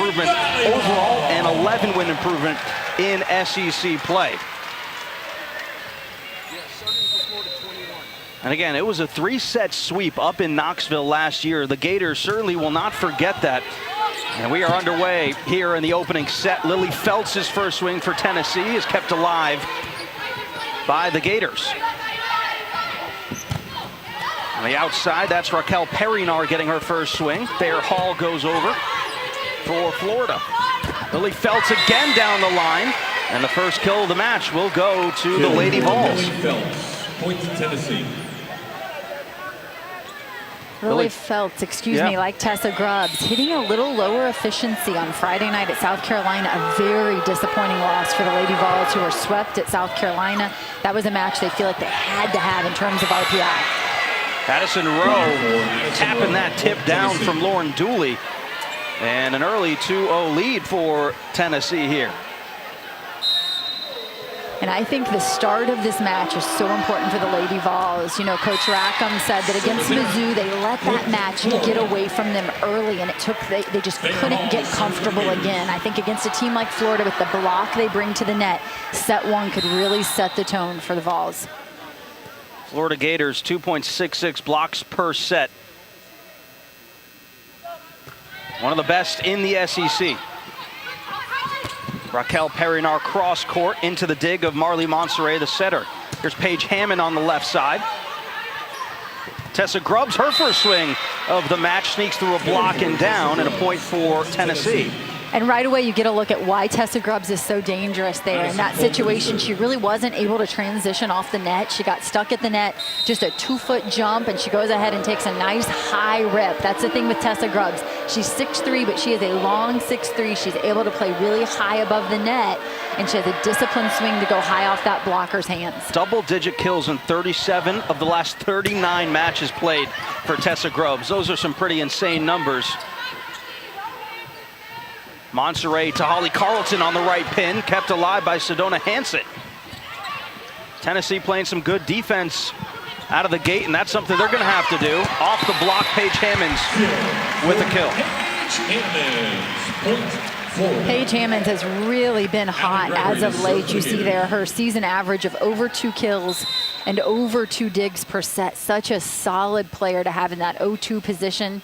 improvement overall and 11-win improvement in SEC play. And again, it was a 3-set sweep up in Knoxville last year. The Gators certainly will not forget that. And we are underway here in the opening set. Lily Phelps' first swing for Tennessee is kept alive by the Gators. On the outside, that's Raquel Perinar getting her first swing. Thayer Hall goes over for Florida. Lily Phelps again down the line. And the first kill of the match will go to the Lady Vols. Lily Phelps, points to Tennessee. Lily Phelps, like Tessa Grubbs, hitting a little lower efficiency on Friday night at South Carolina. A very disappointing loss for the Lady Vols, who were swept at South Carolina. That was a match they feel like they had to have in terms of RPI. Addison Rowe tapping that tip down from Lauren Dooley. And an early 2-0 lead for Tennessee here. And I think the start of this match is so important for the Lady Vols. You know, Coach Rackham said that against Mizzou, they let that match get away from them early, and it took, they just couldn't get comfortable again. I think against a team like Florida, with the block they bring to the net, set one could really set the tone for the Vols. Florida Gators, 2.66 blocks per set. One of the best in the SEC. Raquel Perinar cross court into the dig of Marley Monserrat, the setter. Here's Paige Hammond on the left side. Tessa Grubbs, her first swing of the match, sneaks through a block and down, and a point for Tennessee. And right away, you get a look at why Tessa Grubbs is so dangerous there. In that situation, she really wasn't able to transition off the net. She got stuck at the net, just a 2-foot jump, and she goes ahead and takes a nice high rip. That's the thing with Tessa Grubbs. She's 6'3", but she is a long 6'3". She's able to play really high above the net, and she has a disciplined swing to go high off that blocker's hands. Double-digit kills in 37 of the last 39 matches played for Tessa Grubbs. Those are some pretty insane numbers. Monserrat to Holly Carlton on the right pin, kept alive by Sedona Hansen. Tennessee playing some good defense out of the gate, and that's something they're going to have to do. Off the block, Paige Hammonds with a kill. Paige Hammonds has really been hot as of late. You see there her season average of over 2 kills and over 2 digs per set. Such a solid player to have in that 0-2 position.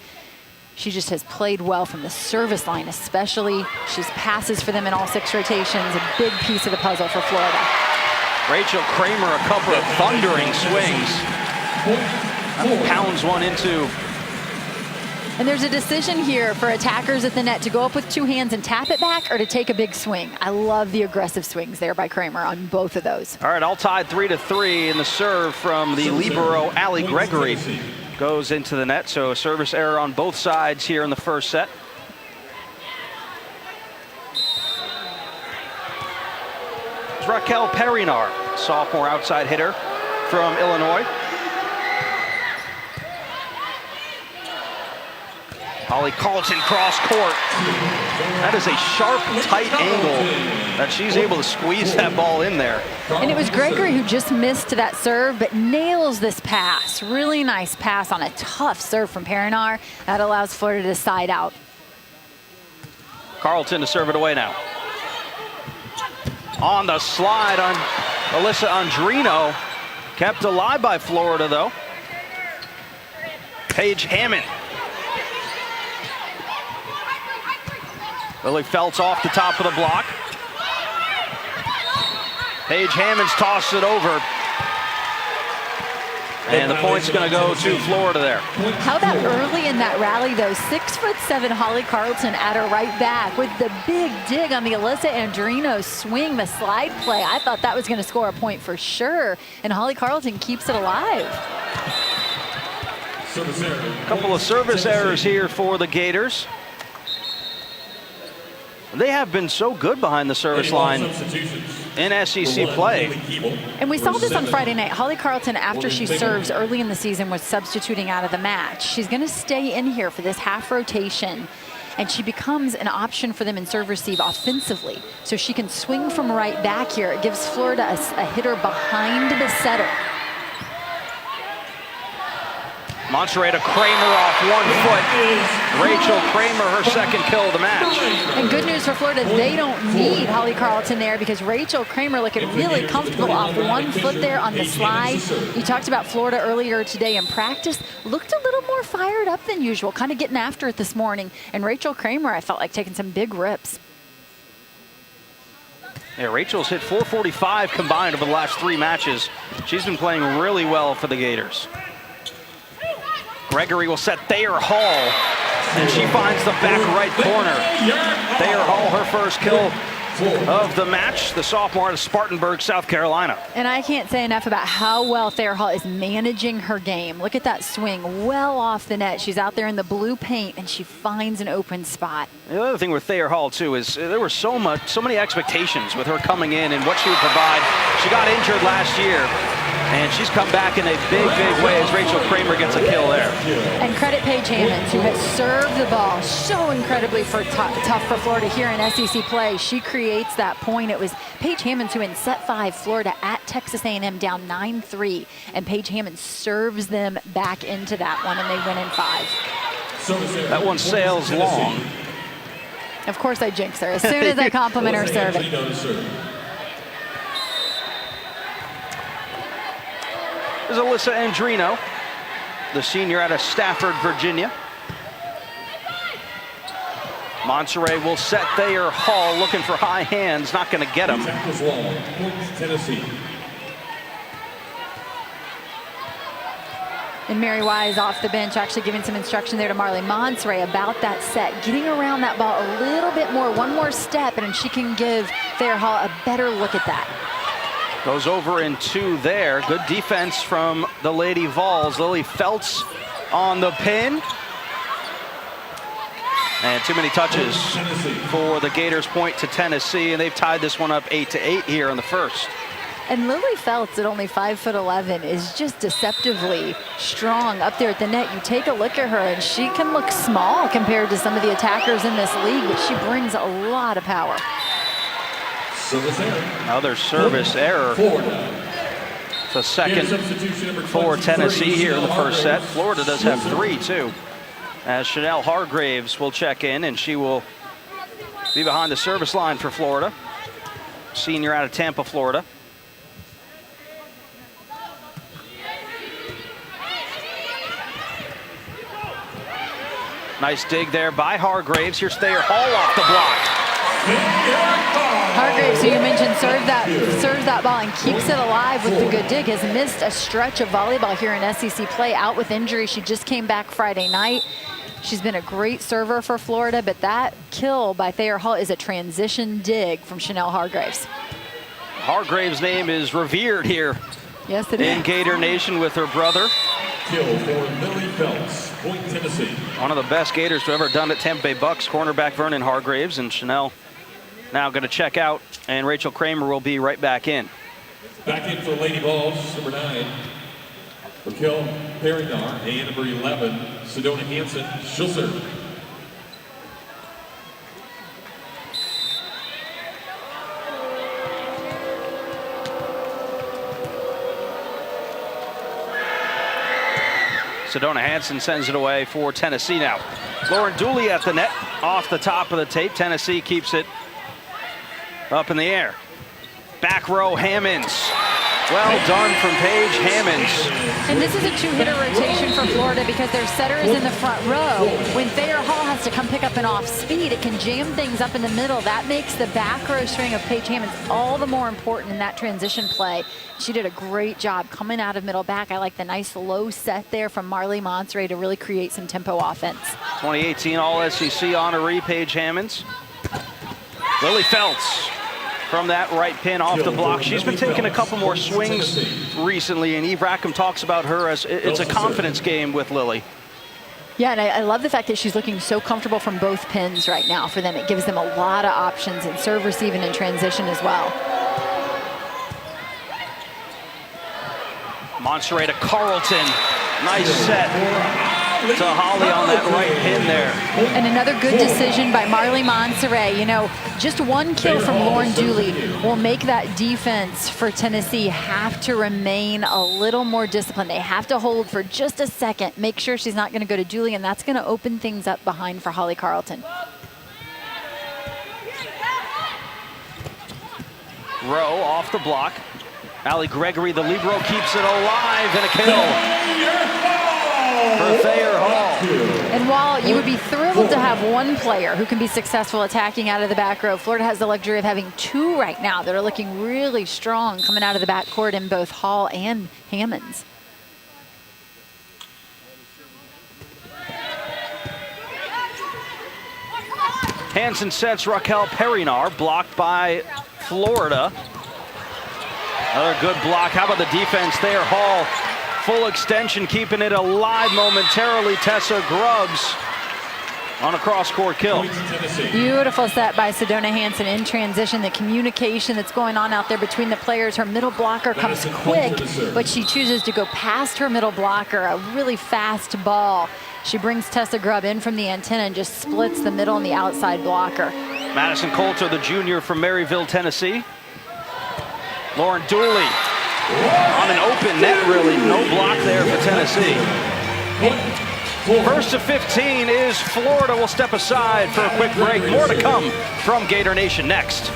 She just has played well from the service line, especially. She's passes for them in all 6 rotations. A big piece of the puzzle for Florida. Rachel Kramer, a couple of thundering swings. Pounds one into. And there's a decision here for attackers at the net to go up with 2 hands and tap it back, or to take a big swing. I love the aggressive swings there by Kramer on both of those. All right, all tied 3-3, and the serve from the libero Allie Gregory goes into the net, so a service error on both sides here in the first set. It's Raquel Perinar, sophomore outside hitter from Illinois. Holly Carlton cross court. That is a sharp, tight angle that she's able to squeeze that ball in there. And it was Gregory who just missed that serve, but nails this pass. Really nice pass on a tough serve from Perinar. That allows Florida to side out. Carlton to serve it away now. On the slide on Alyssa Andrino. Kept alive by Florida, though. Paige Hammond. Lily Phelps off the top of the block. Paige Hammonds tossed it over. And the point's going to go to Florida there. How about early in that rally, though? 6'7" Holly Carlton at her right back with the big dig on the Alyssa Andrino swing, the slide play. I thought that was going to score a point for sure. And Holly Carlton keeps it alive. A couple of service errors here for the Gators. They have been so good behind the service line in SEC play. And we saw this on Friday night. Holly Carlton, after she serves early in the season, was substituting out of the match. She's going to stay in here for this half rotation, and she becomes an option for them in serve receive offensively. So she can swing from right back here. It gives Florida a hitter behind the setter. Monterey to Kramer off 1 foot. Rachel Kramer, her second kill of the match. And good news for Florida, they don't need Holly Carlton there because Rachel Kramer looking really comfortable off 1 foot there on the slide. You talked about Florida earlier today in practice. Looked a little more fired up than usual, kind of getting after it this morning. And Rachel Kramer, I felt like taking some big rips. Yeah, Rachel's hit 445 combined over the last 3 matches. She's been playing really well for the Gators. Gregory will set Thayer Hall, and she finds the back right corner. Thayer Hall, her first kill of the match, the sophomore out of Spartanburg, South Carolina. And I can't say enough about how well Thayer Hall is managing her game. Look at that swing, well off the net. She's out there in the blue paint, and she finds an open spot. The other thing with Thayer Hall, too, is there were so many expectations with her coming in and what she would provide. She got injured last year, and she's come back in a big, big way as Rachel Kramer gets a kill there. And credit Paige Hammonds, who has served the ball so incredibly tough for Florida here in SEC play. She creates that point. It was Paige Hammonds who in set 5, Florida at Texas A&M down 9-3. And Paige Hammonds serves them back into that one, and they win in 5. That one sails long. Of course I jinx her as soon as I compliment her serving. There's Alyssa Andrino, the senior out of Stafford, Virginia. Monterey will set Thayer Hall, looking for high hands, not going to get him. Tennessee. And Mary Wise off the bench actually giving some instruction there to Marley Monterey about that set, getting around that ball a little bit more, one more step, and she can give Thayer Hall a better look at that. Goes over in 2 there. Good defense from the Lady Vols. Lily Feltz on the pin. And too many touches for the Gators, point to Tennessee, and they've tied this one up 8-8 here in the first. And Lily Feltz at only 5'11" is just deceptively strong up there at the net. You take a look at her and she can look small compared to some of the attackers in this league, but she brings a lot of power. Another service error. It's a second for Tennessee here in the first set. Florida does have 3 too, as Chanel Hargraves will check in, and she will be behind the service line for Florida. Senior out of Tampa, Florida. Nice dig there by Hargraves. Here's Thayer Hall off the block. Hargraves, who you mentioned, serves that ball and keeps it alive with the good dig, has missed a stretch of volleyball here in SEC play, out with injury. She just came back Friday night. She's been a great server for Florida, but that kill by Thayer Hall is a transition dig from Chanel Hargraves. Hargraves' name is revered here. Yes, it is. In Gator Nation with her brother. Kill for Lily Feltz, point Tennessee. One of the best Gators to ever done at Tampa Bay Bucks, cornerback Vernon Hargraves, and Chanel now going to check out, and Rachel Kramer will be right back in. Back in for the Lady Vols, number 9. Raquel Perinar, and number 11, Sedona Hansen. She'll serve. Sedona Hansen sends it away for Tennessee now. Lauren Dooley at the net, off the top of the tape. Tennessee keeps it up in the air. Back row, Hammonds. Well done from Paige Hammonds. And this is a 2-hitter rotation for Florida because their setter is in the front row. When Thayer Hall has to come pick up an off speed, it can jam things up in the middle. That makes the back row string of Paige Hammonds all the more important in that transition play. She did a great job coming out of middle back. I like the nice low set there from Marley Monterey to really create some tempo offense. 2018 All-SEC honoree Paige Hammonds. Lily Feltz from that right pin off the block. She's been taking a couple more swings recently, and Eve Rackham talks about her as it's a confidence game with Lily. Yeah, and I love the fact that she's looking so comfortable from both pins right now for them. It gives them a lot of options in serve, receive, and in transition as well. Monterey to Carlton. Nice set to Holly on that right pin there. And another good decision by Marley Monserrat. You know, just one kill from Lauren Dooley will make that defense for Tennessee have to remain a little more disciplined. They have to hold for just a second, make sure she's not going to go to Dooley, and that's going to open things up behind for Holly Carlton. Rowe off the block. Allie Gregory, the libero, keeps it alive, and a kill for Thayer Hall. And while you would be thrilled to have one player who can be successful attacking out of the back row, Florida has the luxury of having two right now that are looking really strong coming out of the backcourt in both Hall and Hammonds. Hansen sets Raquel Perinar, blocked by Florida. Another good block. How about the defense there? Hall, full extension, keeping it alive momentarily. Tessa Grubbs on a cross-court kill. Beautiful set by Sedona Hansen in transition. The communication that's going on out there between the players. Her middle blocker comes quick, but she chooses to go past her middle blocker. A really fast ball. She brings Tessa Grubb in from the antenna and just splits the middle and the outside blocker. Madison Coulter, the junior from Maryville, Tennessee. Lauren Dooley on an open net, really. No block there for Tennessee. First to 15 is Florida. We'll step aside for a quick break. More to come from Gator Nation next.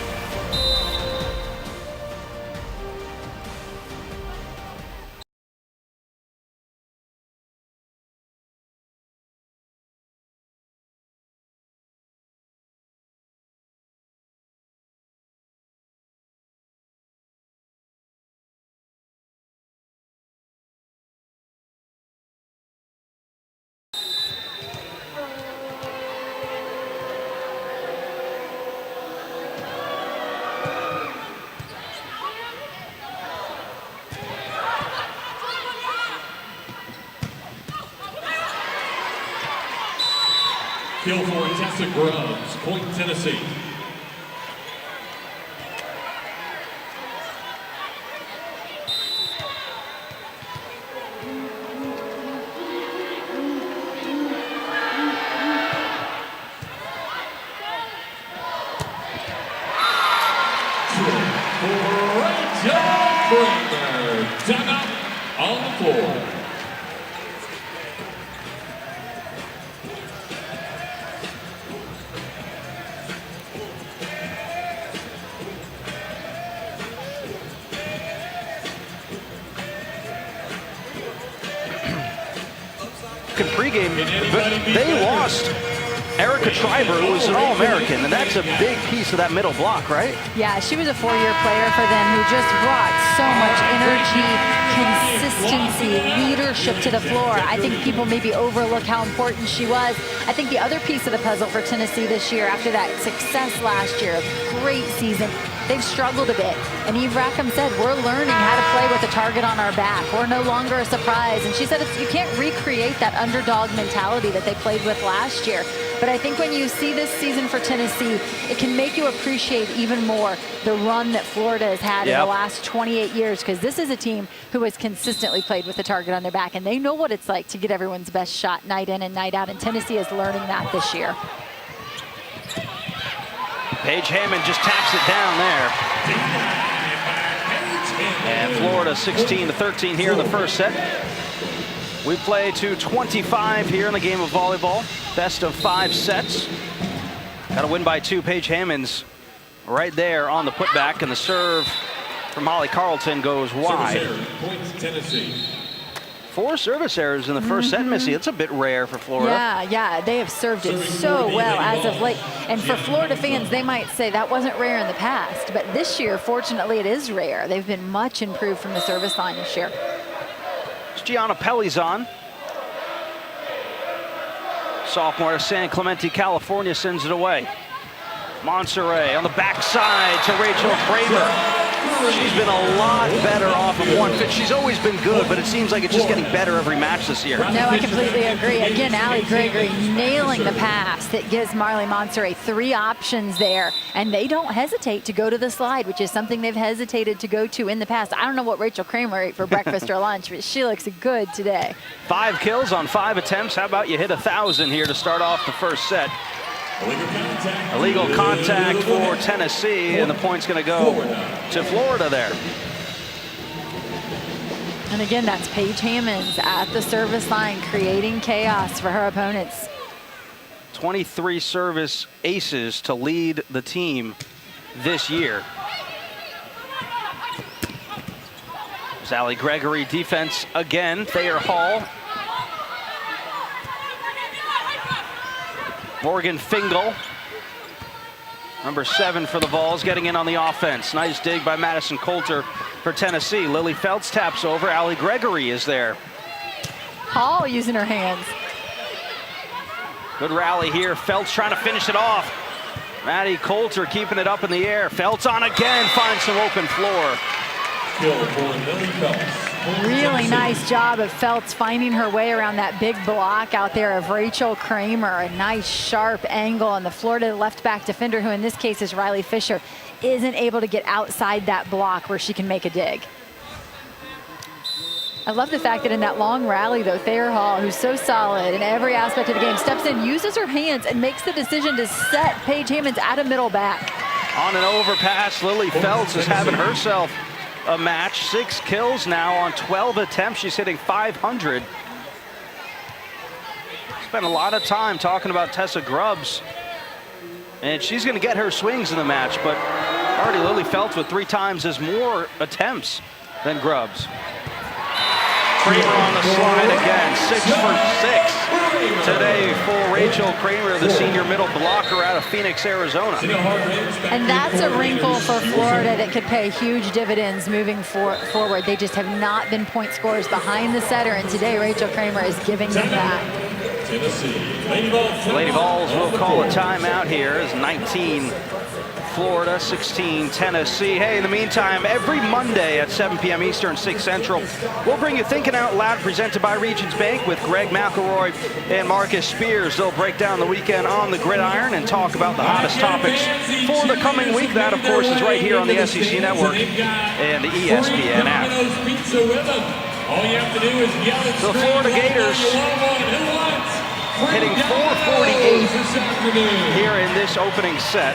Kill for Tessa Grubbs, point Tennessee. Great job, Brander. Timeout on the floor. Pregame, but they lost Erica Schreiber, who was an All-American, and that's a big piece of that middle block, right? Yeah, she was a four-year player for them who just brought so much energy, consistency, leadership to the floor. I think people maybe overlook how important she was. I think the other piece of the puzzle for Tennessee this year, after that success last year, a great season, they've struggled a bit. And Eve Rackham said, we're learning how to play with a target on our back. We're no longer a surprise. And she said you can't recreate that underdog mentality that they played with last year. But I think when you see this season for Tennessee, it can make you appreciate even more the run that Florida has had in the last 28 years, because this is a team who has consistently played with the target on their back, and they know what it's like to get everyone's best shot night in and night out, and Tennessee is learning that this year. Paige Hammond just taps it down there. And Florida 16-13 here in the first set. We play to 25 here in the game of volleyball. Best of 5 sets. Got to win by 2. Paige Hammond's right there on the putback, and the serve from Holly Carlton goes wide. Points Tennessee. 4 service errors in the first set, Missy. That's a bit rare for Florida. Yeah, they have served it so well as of late. And for Florida fans, they might say that wasn't rare in the past, but this year, fortunately, it is rare. They've been much improved from the service line this year. It's Gianna Pelizon. Sophomore of San Clemente, California, sends it away. Monserrat on the backside to Rachel Kramer. She's been a lot better off of one fit. She's always been good, but it seems like it's just getting better every match this year. No, I completely agree. Again, Allie Gregory nailing the pass that gives Marley Monserrat 3 options there, and they don't hesitate to go to the slide, which is something they've hesitated to go to in the past. I don't know what Rachel Kramer ate for breakfast or lunch, but she looks good today. 5 kills on 5 attempts. How about you hit 1,000 here to start off the first set? Illegal contact for Tennessee, and the point's going to go to Florida there. And again, that's Paige Hammonds at the service line, creating chaos for her opponents. 23 service aces to lead the team this year. Allie Gregory defense again. Thayer Hall. Morgan Fingal, number 7 for the Vols, getting in on the offense. Nice dig by Madison Coulter for Tennessee. Lily Feltz taps over. Allie Gregory is there. Hall using her hands. Good rally here. Feltz trying to finish it off. Maddie Coulter keeping it up in the air. Feltz on again, finds some open floor. Really nice job of Feltz finding her way around that big block out there of Rachel Kramer. A nice sharp angle on the Florida left back defender, who in this case is Riley Fisher, isn't able to get outside that block where she can make a dig. I love the fact that in that long rally, though, Thayer Hall, who's so solid in every aspect of the game, steps in, uses her hands, and makes the decision to set Paige Hammonds at a middle back. On an overpass, Lily Feltz is having herself a match. 6 kills now on 12 attempts. She's hitting 500. Spent a lot of time talking about Tessa Grubbs, and she's going to get her swings in the match, but already Lily Feltz with 3 times as more attempts than Grubbs. Kramer on the slide again, 6 for 6 today for Rachel Kramer, the senior middle blocker out of Phoenix, Arizona. And that's a wrinkle for Florida that could pay huge dividends moving forward. They just have not been point scorers behind the setter, and today Rachel Kramer is giving them that. Lady Vols will call a timeout here as 19 Florida, 16 Tennessee. Hey, in the meantime, every Monday at 7 p.m. Eastern, 6 Central, we'll bring you Thinking Out Loud, presented by Regions Bank, with Greg McElroy and Marcus Spears. They'll break down the weekend on the gridiron and talk about the hottest topics for the coming week. That, of course, is right here on the SEC Network and the ESPN app. The Florida Gators hitting 448 here in this opening set.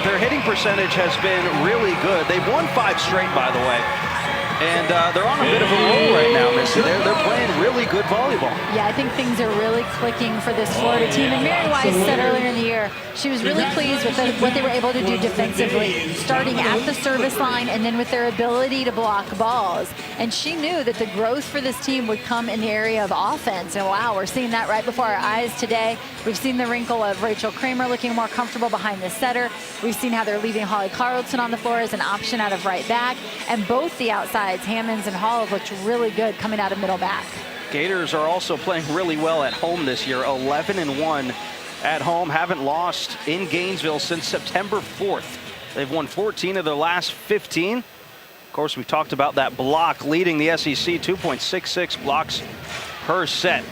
Their hitting percentage has been really good. They've won 5 straight, by the way. And they're on a bit of a roll right now, Missy. They're playing really good volleyball. Yeah, I think things are really clicking for this Florida team. And Mary Wise said earlier in the year she was really pleased with what they were able to do defensively, starting at the service line and then with their ability to block balls. And she knew that the growth for this team would come in the area of offense. And wow, we're seeing that right before our eyes today. We've seen the wrinkle of Rachel Kramer looking more comfortable behind the setter. We've seen how they're leaving Holly Carlton on the floor as an option out of right back. And both the outsides, Hammonds and Hall, have looked really good coming out of middle back. Gators are also playing really well at home this year, 11-1 at home. Haven't lost in Gainesville since September 4th. They've won 14 of their last 15. Of course, we talked about that block leading the SEC, 2.66 blocks per set.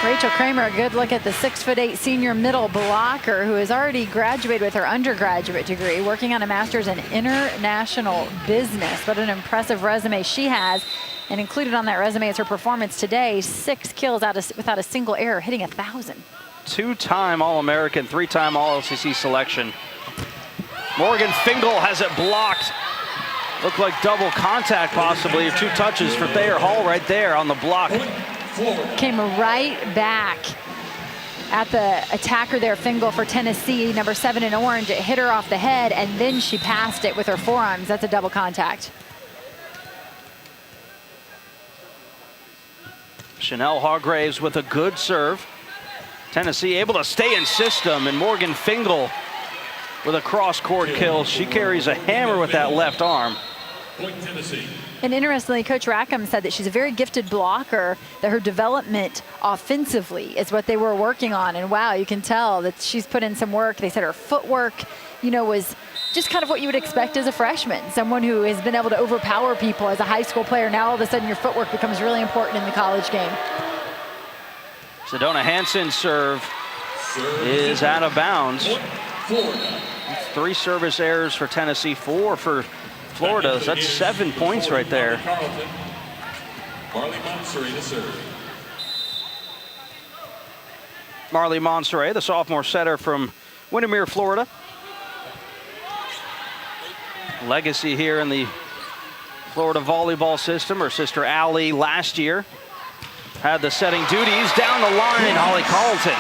Rachel Kramer, a good look at the 6'8" senior middle blocker who has already graduated with her undergraduate degree, working on a master's in international business. What an impressive resume she has. And included on that resume is her performance today, 6 kills without a single error, hitting 1,000. 2-time All-American, 3-time All-SEC selection. Morgan Fingal has it blocked. Looked like double contact possibly, or 2 touches for Thayer Hall right there on the block. Came right back at the attacker there, Fingal for Tennessee, number 7 in orange. It hit her off the head, and then she passed it with her forearms. That's a double contact. Chanel Hargraves with a good serve. Tennessee able to stay in system, and Morgan Fingal with a cross-court kill. She carries a hammer with that left arm. Point Tennessee. And interestingly, Coach Rackham said that she's a very gifted blocker, that her development offensively is what they were working on. And wow, you can tell that she's put in some work. They said her footwork, you know, was just kind of what you would expect as a freshman. Someone who has been able to overpower people as a high school player. Now all of a sudden your footwork becomes really important in the college game. Sedona Hansen's serve is out of bounds. 3 service errors for Tennessee, 4 for Florida. That's 7 points right there. Marley Monserrat to serve. Marley Monserrat, the sophomore setter from Windermere, Florida. Legacy here in the Florida volleyball system. Her sister Allie last year had the setting duties. Down the line, Holly Carlton.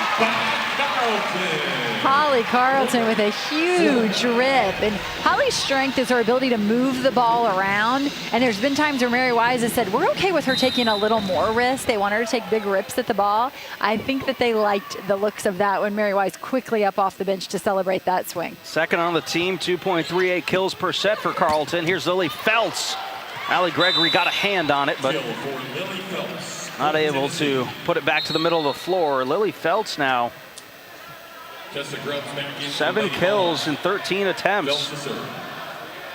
Holly Carlton with a huge rip. And Holly's strength is her ability to move the ball around. And there's been times where Mary Wise has said, we're okay with her taking a little more risk. They want her to take big rips at the ball. I think that they liked the looks of that when Mary Wise quickly up off the bench to celebrate that swing. Second on the team, 2.38 kills per set for Carlton. Here's Lily Feltz. Allie Gregory got a hand on it, but not able to put it back to the middle of the floor. Lily Feltz now 7 kills in 13 attempts.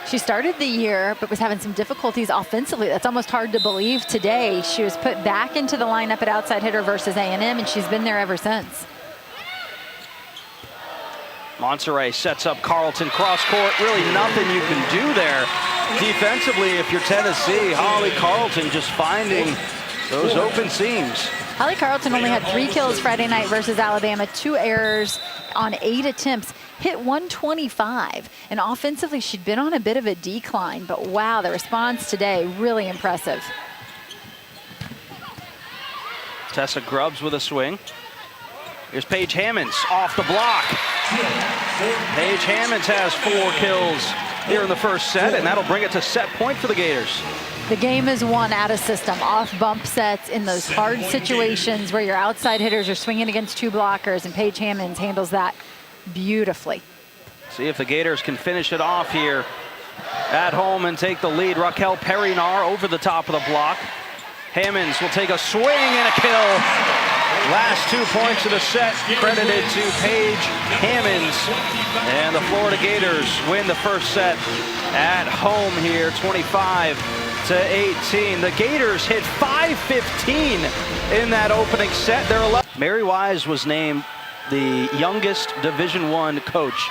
She started the year, but was having some difficulties offensively. That's almost hard to believe today. She was put back into the lineup at outside hitter versus A&M, and she's been there ever since. Monserrat sets up Carlton cross court. Really nothing you can do there defensively if you're Tennessee. Holly Carlton just finding those open seams. Holly Carlton only had 3 kills Friday night versus Alabama, 2 errors on 8 attempts, hit 125. And offensively, she'd been on a bit of a decline, but wow, the response today, really impressive. Tessa Grubbs with a swing. Here's Paige Hammonds off the block. Paige Hammonds has 4 kills here in the first set, and that'll bring it to set point for the Gators. The game is won out of system, off bump sets in those hard situations where your outside hitters are swinging against 2 blockers, and Paige Hammonds handles that beautifully. See if the Gators can finish it off here at home and take the lead. Raquel Perinar over the top of the block. Hammonds will take a swing and a kill. Last 2 points of the set credited to Paige Hammonds. And the Florida Gators win the first set at home here, 25-18. The Gators hit 515 in that opening set. They're 11. Mary Wise was named the youngest Division I coach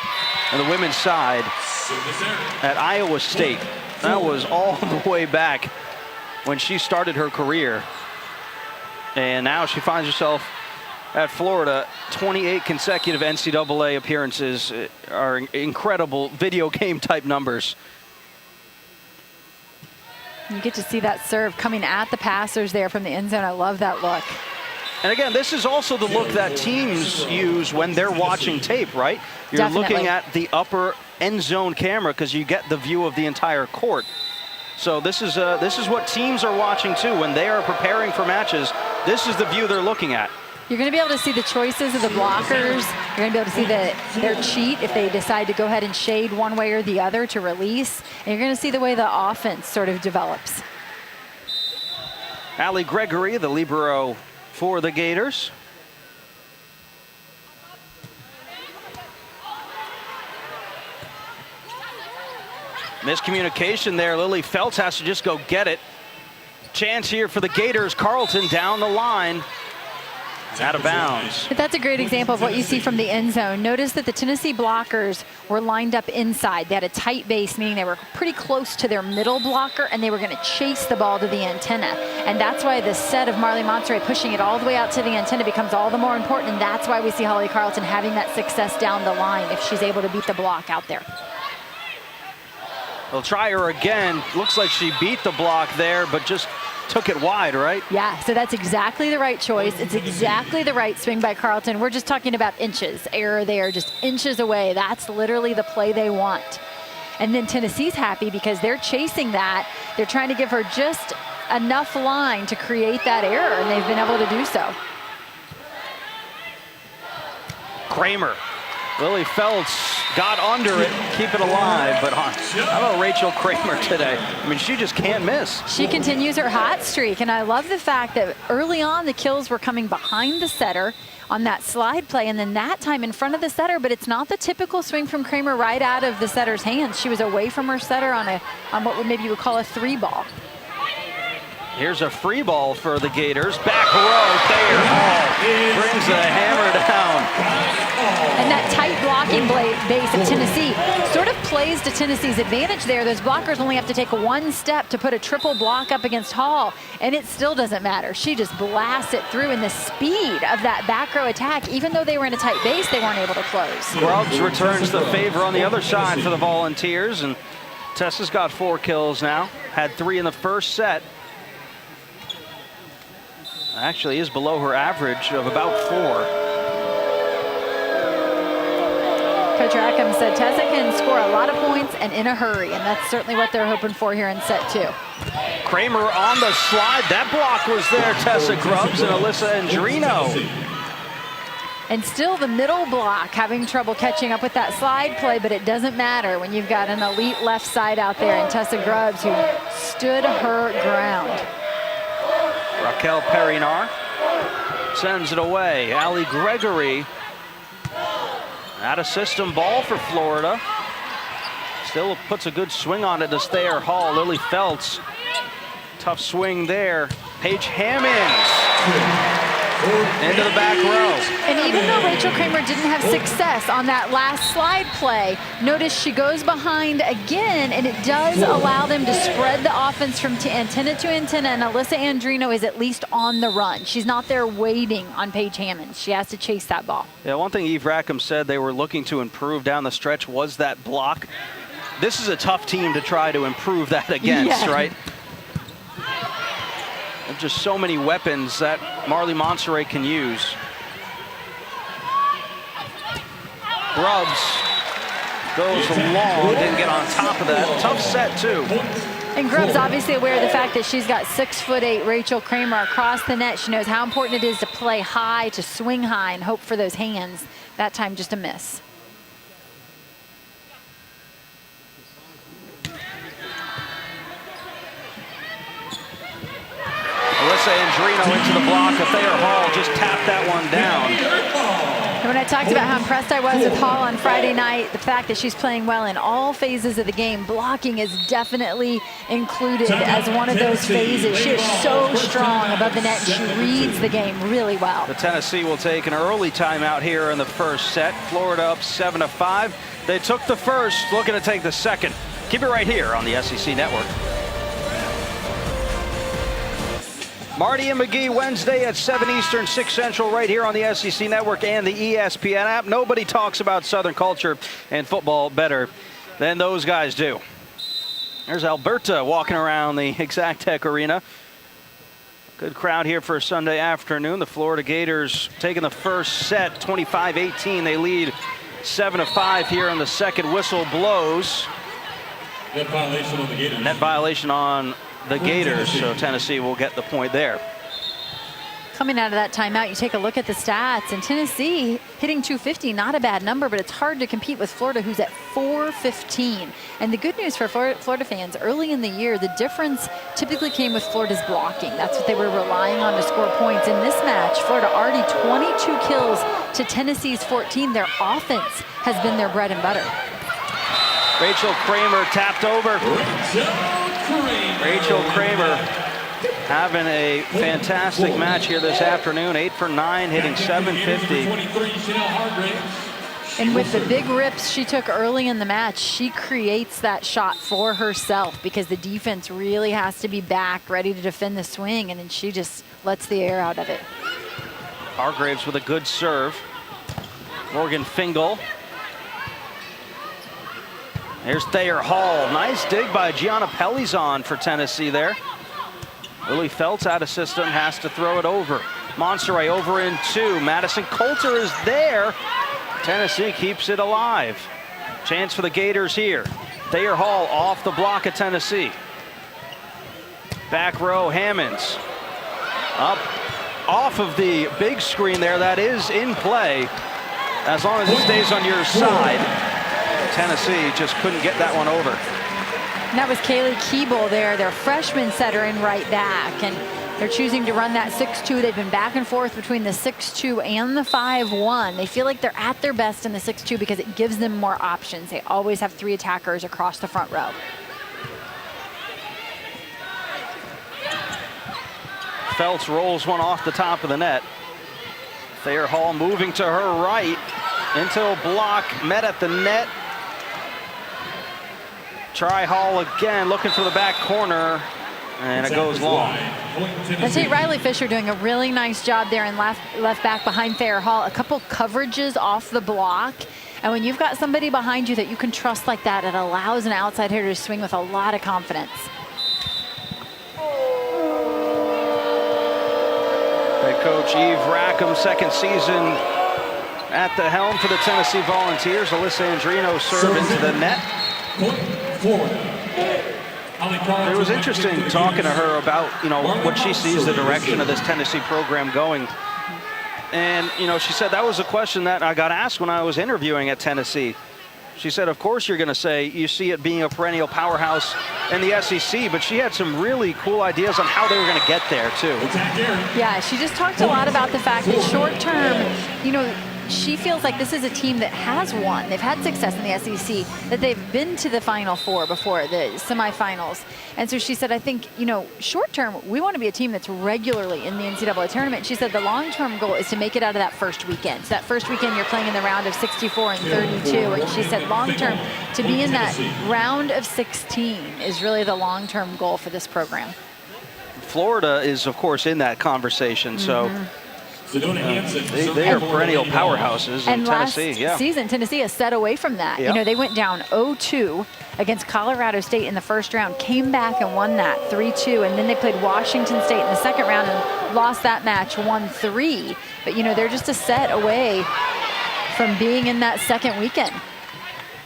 on the women's side at Iowa State. That was all the way back when she started her career. And now she finds herself at Florida. 28 consecutive NCAA appearances are incredible video game type numbers. You get to see that serve coming at the passers there from the end zone. I love that look. And again, this is also the look that teams use when they're watching tape, right? You're Definitely looking at the upper end zone camera because you get the view of the entire court. So this is what teams are watching too when they are preparing for matches. This is the view they're looking at. You're going to be able to see the choices of the blockers. You're going to be able to see their cheat if they decide to go ahead and shade one way or the other to release. And you're going to see the way the offense sort of develops. Allie Gregory, the libero for the Gators. Miscommunication there. Lily Feltz has to just go get it. Chance here for the Gators. Carlton down the line. Out of bounds. But that's a great example of what you see from the end zone. Notice that the Tennessee blockers were lined up inside. They had a tight base, meaning they were pretty close to their middle blocker, and they were going to chase the ball to the antenna. And that's why the set of Marley Monserrat pushing it all the way out to the antenna becomes all the more important, and that's why we see Holly Carlton having that success down the line if she's able to beat the block out there. They'll try her again. Looks like she beat the block there, but just took it wide, right? Yeah, so that's exactly the right choice. It's exactly the right swing by Carlton. We're just talking about inches. Error there, just inches away. That's literally the play they want. And then Tennessee's happy because they're chasing that. They're trying to give her just enough line to create that error, and they've been able to do so. Kramer. Lily Feltz got under it, keep it alive. But how about Rachel Kramer today? I mean, she just can't miss. She continues her hot streak, and I love the fact that early on the kills were coming behind the setter on that slide play, and then that time in front of the setter, but it's not the typical swing from Kramer right out of the setter's hands. She was away from her setter on what maybe you would call a 3-ball. Here's a free ball for the Gators. Back row, Thayer Hall brings the hammer down. And that tight blocking base of Tennessee sort of plays to Tennessee's advantage there. Those blockers only have to take one step to put a triple block up against Hall, and it still doesn't matter. She just blasts it through, and the speed of that back row attack, even though they were in a tight base, they weren't able to close. Grubbs returns the favor on the other side for the Volunteers, and Tessa's got 4 kills now. Had 3 in the first set. Actually is below her average of about 4. Coach Rackham said Tessa can score a lot of points and in a hurry, and that's certainly what they're hoping for here in set 2. Kramer on the slide. That block was there. Tessa Grubbs and Alyssa Andrino. And still the middle block having trouble catching up with that slide play, but it doesn't matter when you've got an elite left side out there and Tessa Grubbs, who stood her ground. Raquel Perinar sends it away. Allie Gregory. Out of system ball for Florida. Still puts a good swing on it to Thayer Hall. Lily Feltz. Tough swing there. Paige Hammonds into the back row. And even though Rachel Kramer didn't have success on that last slide play, notice she goes behind again, and it does allow them to spread the offense from antenna to antenna, and Alyssa Andrino is at least on the run. She's not there waiting on Paige Hammonds. She has to chase that ball. Yeah, one thing Eve Rackham said they were looking to improve down the stretch was that block. This is a tough team to try to improve that against, right? There's just so many weapons that Marley Monserrat can use. Grubbs goes long, didn't get on top of that. Tough set, too. And Grubbs obviously aware of the fact that she's got 6'8" Rachel Kramer across the net. She knows how important it is to play high, to swing high, and hope for those hands. That time just a miss. Alyssa Andrino into the block. Thayer Hall just tapped that one down. And when I talked about how impressed I was with Hall on Friday night, the fact that she's playing well in all phases of the game, blocking is definitely included as one of those phases. She is so strong above the net, and she reads the game really well. The Tennessee will take an early timeout here in the first set. Florida up 7-5. They took the first, looking to take the second. Keep it right here on the SEC Network. Marty and McGee Wednesday at 7 Eastern, 6 Central, right here on the SEC Network and the ESPN app. Nobody talks about Southern culture and football better than those guys do. There's Alberta walking around the Exactech Arena. Good crowd here for a Sunday afternoon. The Florida Gators taking the first set, 25-18. They lead 7-5 here in the second. Whistle blows. Net violation on the Gators. Net violation on the Gators, so Tennessee will get the point there. Coming out of that timeout, you take a look at the stats, and Tennessee hitting 250, not a bad number, but it's hard to compete with Florida, who's at 415. And the good news for Florida fans, early in the year, the difference typically came with Florida's blocking. That's what they were relying on to score points. In this match, Florida already 22 kills to Tennessee's 14. Their offense has been their bread and butter. Rachel Kramer tapped over. Rachel Kramer having a fantastic match here this afternoon. 8 for 9, hitting .750. And with the big rips she took early in the match, she creates that shot for herself because the defense really has to be back, ready to defend the swing, and then she just lets the air out of it. Hargraves with a good serve. Morgan Fingal. Here's Thayer Hall. Nice dig by Gianna Pelizon for Tennessee there. Lily Feltz out of system, has to throw it over. Monserrat over in 2. Madison Coulter is there. Tennessee keeps it alive. Chance for the Gators here. Thayer Hall off the block at Tennessee. Back row, Hammonds. Up off of the big screen there. That is in play, as long as it stays on your side. Tennessee just couldn't get that one over. And that was Kaylee Keeble there, their freshman setter in right back. And they're choosing to run that 6-2. They've been back and forth between the 6-2 and the 5-1. They feel like they're at their best in the 6-2 because it gives them more options. They always have 3 attackers across the front row. Feltz rolls one off the top of the net. Thayer Hall moving to her right into a block, met at the net. Try Hall again, looking for the back corner, and it goes long. I see Riley Fisher doing a really nice job there in left back behind Thayer Hall. A couple coverages off the block. And when you've got somebody behind you that you can trust like that, it allows an outside hitter to swing with a lot of confidence. Head coach Eve Rackham, second season at the helm for the Tennessee Volunteers. Alyssa Andrino serve into the net. It was interesting talking to her about, what she sees the direction of this Tennessee program going. And, she said that was a question that I got asked when I was interviewing at Tennessee. She said, of course you're going to say you see it being a perennial powerhouse in the SEC, but she had some really cool ideas on how they were going to get there, too. Yeah, she just talked a lot about the fact that short term, she feels like this is a team that has won. They've had success in the SEC, that they've been to the Final Four before, the semifinals. And so she said, I think, short term, we want to be a team that's regularly in the NCAA tournament. She said the long-term goal is to make it out of that first weekend. So that first weekend, you're playing in the round of 64 and 32. And she said long-term, to be in that round of 16 is really the long-term goal for this program. Florida is, of course, in that conversation. So they are perennial powerhouses in Tennessee. Last season, Tennessee is set away from that. Yep. They went down 0-2 against Colorado State in the first round, came back and won that 3-2, and then they played Washington State in the second round and lost that match 1-3. But, they're just a set away from being in that second weekend.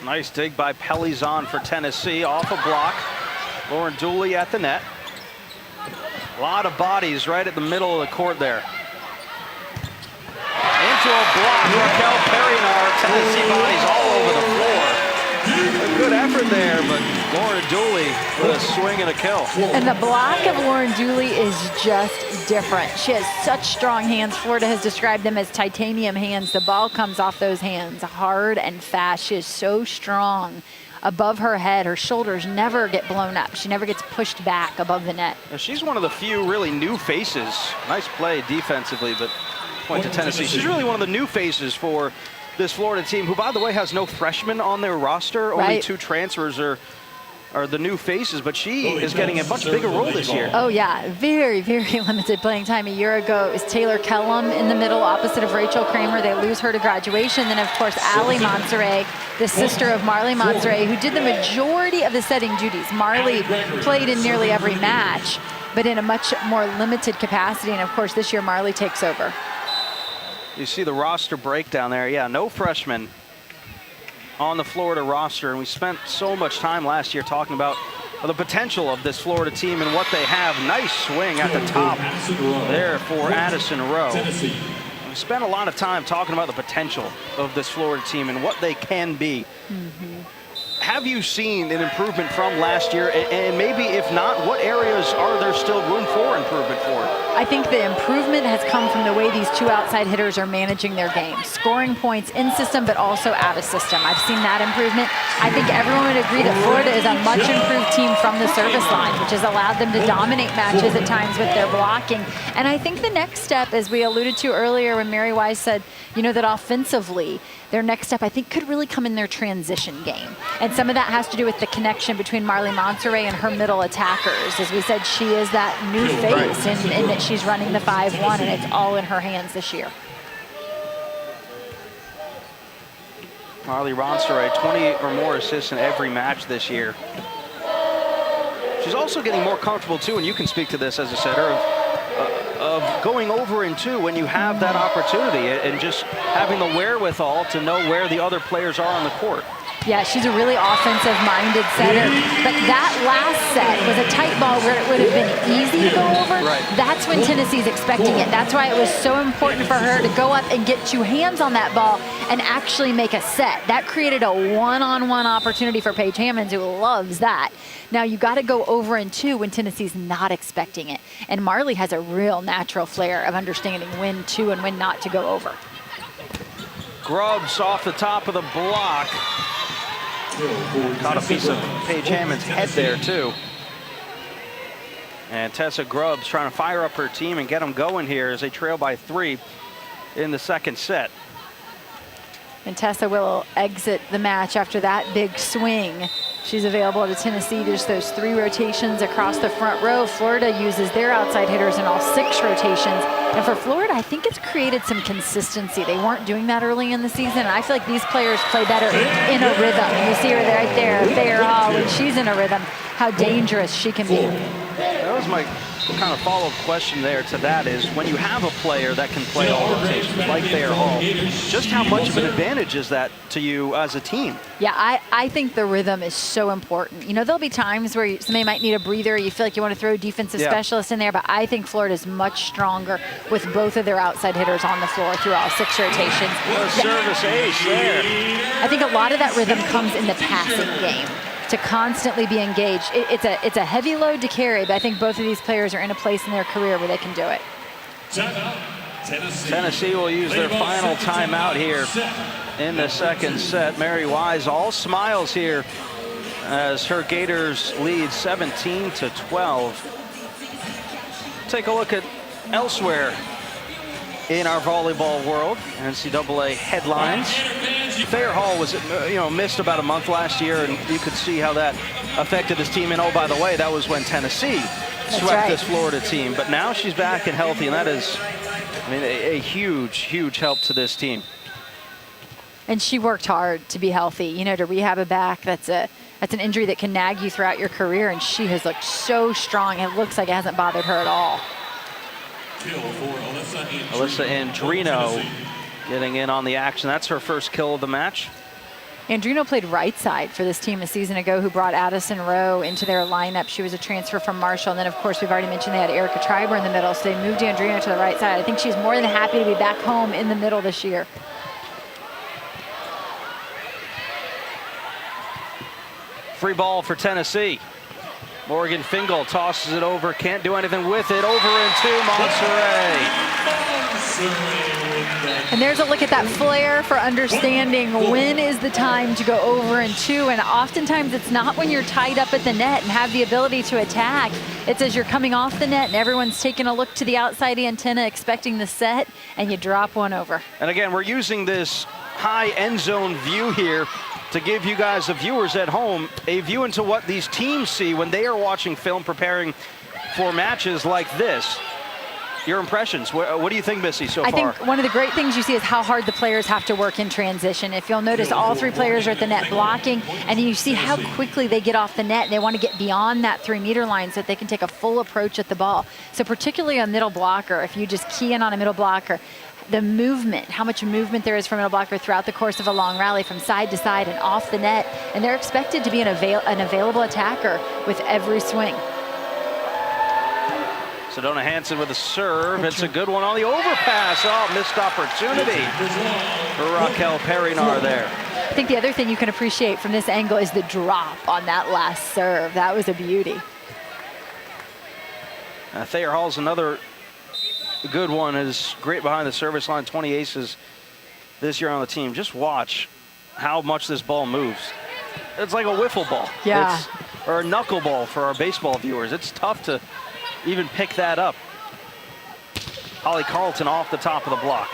Nice dig by Pelizon for Tennessee, off a block. Lauren Dooley at the net. A lot of bodies right at the middle of the court there. Into a block, Raquel Perinar, Tennessee bodies all over the floor. A good effort there, but Lauren Dooley with a swing and a kill. And the block of Lauren Dooley is just different. She has such strong hands. Florida has described them as titanium hands. The ball comes off those hands hard and fast. She is so strong above her head. Her shoulders never get blown up. She never gets pushed back above the net. Now, she's one of the few really new faces. Nice play defensively, but point to Tennessee. She's really one of the new faces for this Florida team, who, by the way, has no freshmen on their roster. Only 2 transfers are the new faces, but she is getting a much bigger role this year. Oh, yeah. Very, very limited playing time. A year ago, it was Taylor Kellum in the middle, opposite of Rachel Kramer. They lose her to graduation. Then, of course, Allie Monserrat, the sister of Marley Monserrat, who did the majority of the setting duties. Marley played in nearly every match, but in a much more limited capacity. And, of course, this year, Marley takes over. You see the roster breakdown there. Yeah, no freshmen on the Florida roster. And we spent so much time last year talking about the potential of this Florida team and what they have. Nice swing at the top there for Addison Rowe. We spent a lot of time talking about the potential of this Florida team and what they can be. Have you seen an improvement from last year? And maybe if not, what areas are there still room for improvement for? I think the improvement has come from the way these 2 outside hitters are managing their game. Scoring points in system, but also out of system. I've seen that improvement. I think everyone would agree that Florida is a much improved team from the service line, which has allowed them to dominate matches at times with their blocking. And I think the next step, as we alluded to earlier when Mary Wise said, that offensively, their next step, I think, could really come in their transition game. And some of that has to do with the connection between Marley Monserrat and her middle attackers. As we said, she is that new face in that she's running the 5-1, and it's all in her hands this year. Marley Monserrat, 20 or more assists in every match this year. She's also getting more comfortable, too, and you can speak to this as a setter, of going over in 2 when you have that opportunity and just having the wherewithal to know where the other players are on the court. Yeah, she's a really offensive-minded setter. But that last set was a tight ball where it would have been easy to go over. Right. That's when Tennessee's expecting it. That's why it was so important for her to go up and get two hands on that ball and actually make a set. That created a one-on-one opportunity for Paige Hammonds, who loves that. Now, you got to go over in two when Tennessee's not expecting it. And Marley has a real natural flair of understanding when to and when not to go over. Grubbs off the top of the block. Caught a piece of Paige Hammond's head there, too. And Tessa Grubbs trying to fire up her team and get them going here as they trail by 3 in the second set. And Tessa will exit the match after that big swing. She's available to Tennessee. There's those 3 rotations across the front row. Florida uses their outside hitters in all 6 rotations. And for Florida, I think it's created some consistency. They weren't doing that early in the season, and I feel like these players play better in a rhythm. You see her right there, Thayer Hall, when she's in a rhythm, how dangerous she can be. That was my kind of follow-up question there to that is, when you have a player that can play all rotations, like Thayer Hall, just how much of an advantage is that to you as a team? Yeah, I think the rhythm is so important. You know, there'll be times where somebody might need a breather. You feel like you want to throw a defensive specialist in there, but I think Florida's much stronger with both of their outside hitters on the floor through all 6 rotations. Service ace there. I think a lot of that rhythm comes in the passing game, to constantly be engaged. It's a heavy load to carry, but I think both of these players are in a place in their career where they can do it. Tennessee will use their final timeout here in the second set. Mary Wise all smiles here as her Gators lead 17-12. Take a look at elsewhere in our volleyball world, NCAA headlines. Thayer Hall was, missed about a month last year, and you could see how that affected his team. And oh, by the way, that was when Tennessee swept this Florida team. But now she's back and healthy, and that is, a huge, huge help to this team. And she worked hard to be healthy, to rehab a back. That's an injury that can nag you throughout your career, and she has looked so strong. It looks like it hasn't bothered her at all. Alyssa Andrino getting in on the action. That's her first kill of the match. Andrino played right side for this team a season ago, who brought Addison Rowe into their lineup. She was a transfer from Marshall. And then, of course, we've already mentioned they had Erica Triber in the middle, so they moved Andrino to the right side. I think she's more than happy to be back home in the middle this year. Free ball for Tennessee. Morgan Fingal tosses it over, can't do anything with it. Over and 2, Montserrat. And there's a look at that flair for understanding when is the time to go over and 2. And oftentimes it's not when you're tied up at the net and have the ability to attack. It's as you're coming off the net and everyone's taking a look to the outside antenna expecting the set, and you drop one over. And again, we're using this high end zone view here to give you guys, the viewers at home, a view into what these teams see when they are watching film preparing for matches like this. Your impressions, what do you think, Missy, so far? I think one of the great things you see is how hard the players have to work in transition. If you'll notice, all 3 players are at the net blocking, and you see how quickly they get off the net, and they want to get beyond that 3-meter line so that they can take a full approach at the ball. So particularly a middle blocker, if you just key in on a middle blocker, the movement, how much movement there is for a middle blocker throughout the course of a long rally from side to side and off the net, and they're expected to be an available attacker with every swing. Sedona Hansen with a serve. It's a good one on the overpass. Oh, missed opportunity for Raquel Perinar there. I think the other thing you can appreciate from this angle is the drop on that last serve. That was a beauty. Thayer Hall's another good one, is great behind the service line. 20 aces this year on the team. Just watch how much this ball moves. It's like a wiffle ball. Yeah. Or a knuckleball for our baseball viewers. It's tough to even pick that up. Holly Carlton off the top of the block.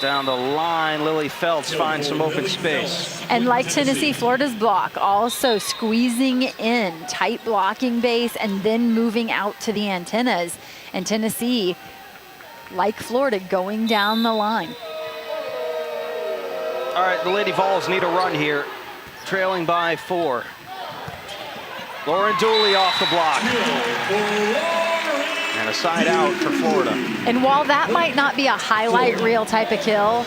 Down the line, Lily Feltz finds some open space. And like Tennessee, Florida's block also squeezing in, tight blocking base, and then moving out to the antennas. And Tennessee, like Florida, going down the line. All right, the Lady Vols need a run here, trailing by 4. Lauren Dooley off the block. And and a side out for Florida. And while that might not be a highlight reel type of kill,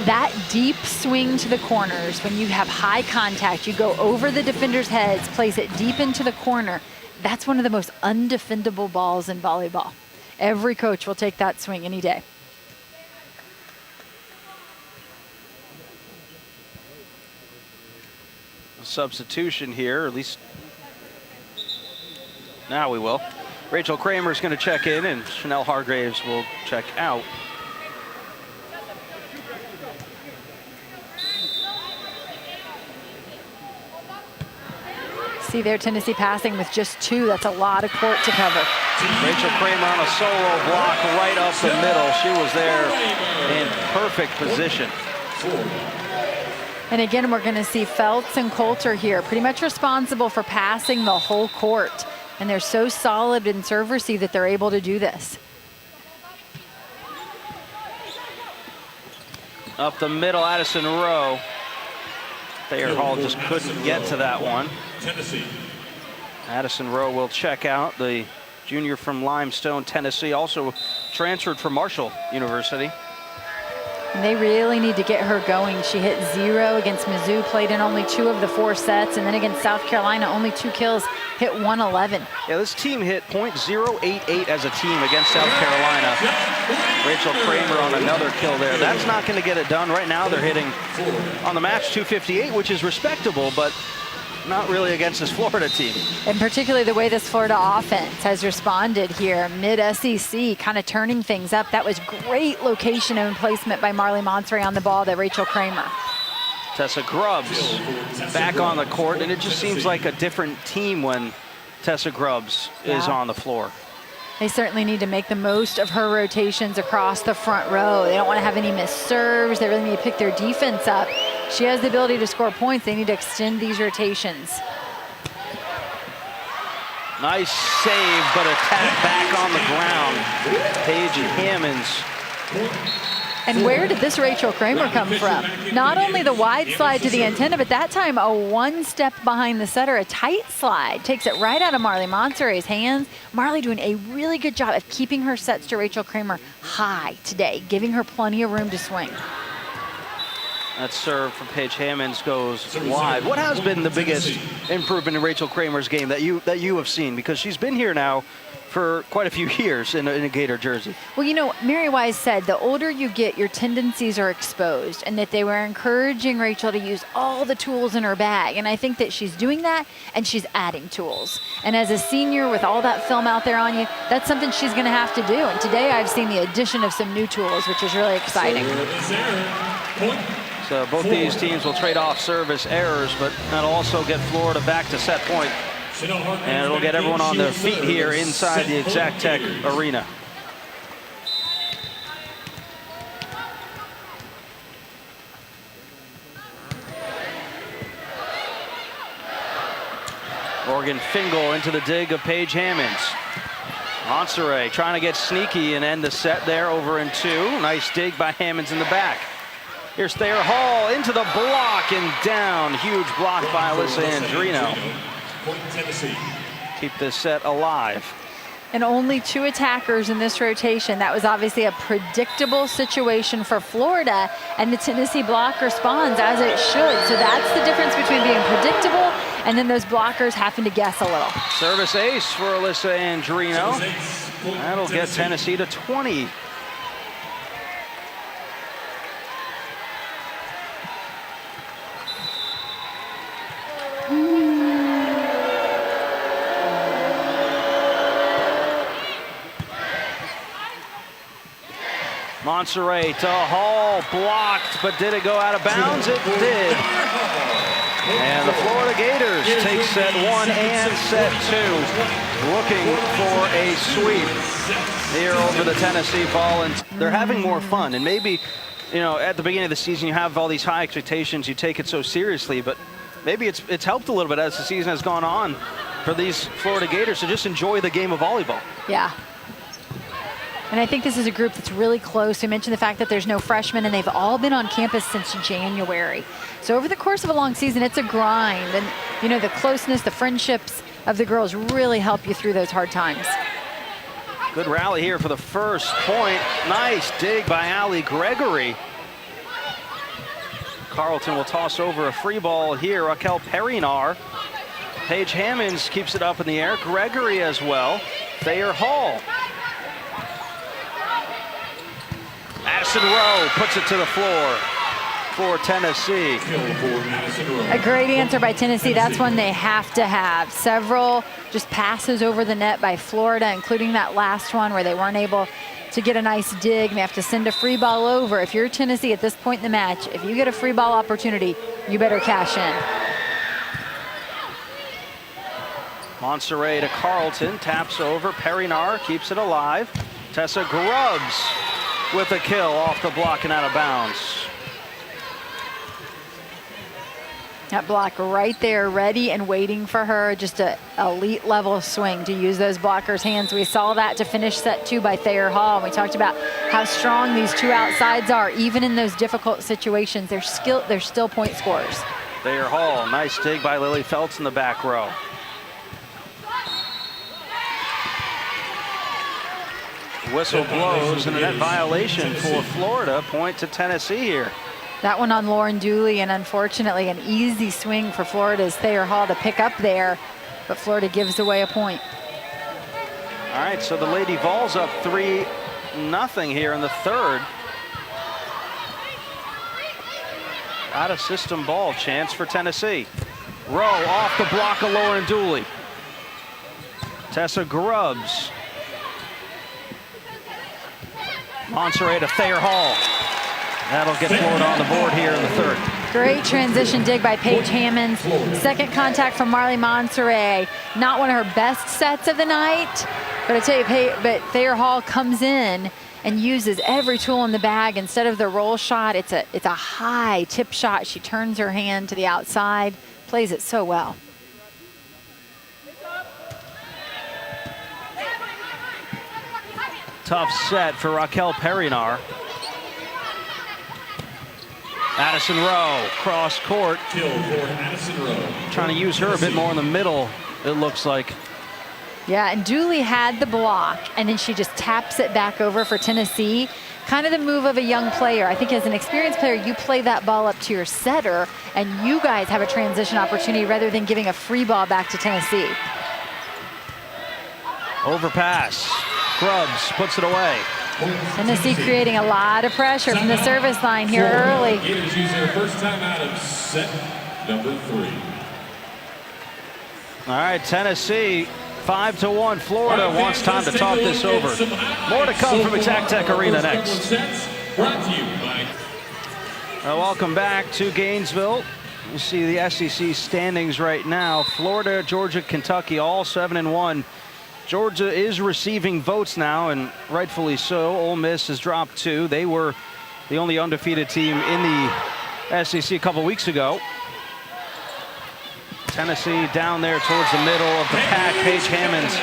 that deep swing to the corners, when you have high contact, you go over the defender's heads, place it deep into the corner, that's one of the most undefendable balls in volleyball. Every coach will take that swing any day. A substitution here, or at least now we will. Rachel Kramer is going to check in, and Chanel Hargraves will check out. See there, Tennessee passing with just 2. That's a lot of court to cover. Rachel Kramer on a solo block right up the middle. She was there in perfect position. And again, we're going to see Feltz and Coulter here, pretty much responsible for passing the whole court. And they're so solid in serve receive that they're able to do this. Up the middle, Addison Rowe. Thayer Hall just couldn't get to that one. Tennessee. Addison Rowe will check out, the junior from Limestone, Tennessee, also transferred from Marshall University. And they really need to get her going. She hit 0 against Mizzou, played in only 2 of the 4 sets, and then against South Carolina, only 2 kills, hit 111. Yeah, this team hit .088 as a team against South Carolina. Rachel Kramer on another kill there. That's not going to get it done. Right now they're hitting on the match .258, which is respectable, but not really against this Florida team. And particularly the way this Florida offense has responded here, mid-SEC, kind of turning things up. That was great location and placement by Marley Monterey on the ball to Rachel Kramer. Tessa Grubbs back on the court, and it just seems like a different team when Tessa Grubbs is on the floor. They certainly need to make the most of her rotations across the front row. They don't want to have any missed serves. They really need to pick their defense up. She has the ability to score points. They need to extend these rotations. Nice save, but a tap back on the ground. Paige Hammonds. And where did this Rachel Kramer come from? Not only the wide slide to the antenna, but that time a 1 step behind the setter, a tight slide. Takes it right out of Marley Monterey's hands. Marley doing a really good job of keeping her sets to Rachel Kramer high today, giving her plenty of room to swing. That serve from Paige Hammonds goes wide. What has been the biggest improvement in Rachel Kramer's game that you have seen? Because she's been here now for quite a few years in a Gator jersey. Well, you know, Mary Wise said the older you get, your tendencies are exposed, and that they were encouraging Rachel to use all the tools in her bag. And I think that she's doing that, and she's adding tools. And as a senior with all that film out there on you, that's something she's going to have to do. And today I've seen the addition of some new tools, which is really exciting. So both these teams will trade off service errors, but that'll also get Florida back to set point. And it'll get everyone on their feet here inside the Exact Tech arena. Morgan Fingal into the dig of Paige Hammonds. Monserrat trying to get sneaky and end the set there, over in 2. Nice dig by Hammonds in the back. Here's Thayer Hall into the block and down. Huge block by Alyssa Andrino. Keep this set alive. And only 2 attackers in this rotation. That was obviously a predictable situation for Florida, and the Tennessee block responds as it should. So that's the difference between being predictable and then those blockers having to guess a little. Service ace for Alyssa Andrino. That'll get Tennessee to 20. Monserrat to Hall, blocked, but did it go out of bounds? It did. And the Florida Gators take set 1 and set 2, looking for a sweep here over the Tennessee ball, and they're having more fun. And maybe, you know, at the beginning of the season you have all these high expectations, you take it so seriously, but maybe it's helped a little bit as the season has gone on for these Florida Gators to just enjoy the game of volleyball. Yeah. And I think this is a group that's really close. We mentioned the fact that there's no freshmen, and they've all been on campus since January. So over the course of a long season, it's a grind. And, you know, the closeness, the friendships of the girls really help you through those hard times. Good rally here for the first point. Nice dig by Allie Gregory. Carleton will toss over a free ball here. Raquel Perinar. Paige Hammonds keeps it up in the air. Gregory as well. Thayer Hall. Addison Rowe puts it to the floor for Tennessee. A great answer by Tennessee. That's one they have to have. Several just passes over the net by Florida, including that last one where they weren't able to get a nice dig and they have to send a free ball over. If you're Tennessee at this point in the match, if you get a free ball opportunity, you better cash in. Monserrat to Carleton, taps over. Perinar keeps it alive. Tessa Grubbs with a kill off the block and out of bounds. That block right there, ready and waiting for her. Just an elite level swing to use those blockers' hands. We saw that to finish set 2 by Thayer Hall. And we talked about how strong these two outsides are. Even in those difficult situations, they're still point scorers. Thayer Hall, nice dig by Lily Feltz in the back row. Whistle blows and a net violation for Florida. Point to Tennessee here. That one on Lauren Dooley, and unfortunately an easy swing for Florida's Thayer Hall to pick up there, but Florida gives away a point. All right, so the Lady Vols up 3-0 here in the third. Out of system ball, chance for Tennessee. Rowe off the block of Lauren Dooley. Tessa Grubbs. Monserrat to Thayer Hall. That'll get Florida on the board here in the third. Great transition dig by Paige Hammonds. Second contact from Marley Monserrat. Not one of her best sets of the night, but I tell you, but Thayer Hall comes in and uses every tool in the bag. Instead of the roll shot, it's a high tip shot. She turns her hand to the outside, plays it so well. Tough set for Raquel Perinar. Addison Rowe, cross court. Kill for Addison Rowe. Trying to use her a bit more in the middle, it looks like. Yeah, and Dooley had the block, and then she just taps it back over for Tennessee. Kind of the move of a young player. I think as an experienced player, you play that ball up to your setter, and you guys have a transition opportunity rather than giving a free ball back to Tennessee. Overpass. Grubbs puts it away. Tennessee creating a lot of pressure from the service line here early. Gators use their first time out of set number 3. All right, Tennessee 5-1. Florida wants time to talk this over. More to come from Exact Tech Arena next. Brought to you by. Welcome back to Gainesville. You see the SEC standings right now. Florida, Georgia, Kentucky, all 7-1. Georgia is receiving votes now, and rightfully so. Ole Miss has dropped 2. They were the only undefeated team in the SEC a couple weeks ago. Tennessee down there towards the middle of the pack. Paige Hammonds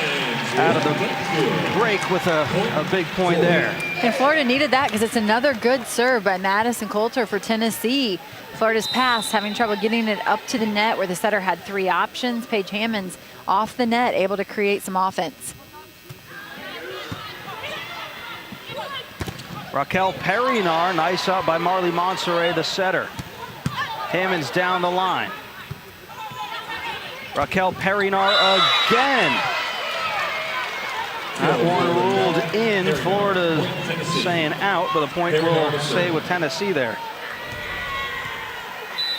out of the break with a big point there. And Florida needed that because it's another good serve by Madison Coulter for Tennessee. Florida's pass having trouble getting it up to the net where the setter had 3 options. Paige Hammonds off the net, able to create some offense. Raquel Perinar, nice up by Marley Monserrat, the setter. Hammonds down the line. Raquel Perinar again. That one ruled in. Florida saying out, but the point will stay with Tennessee there.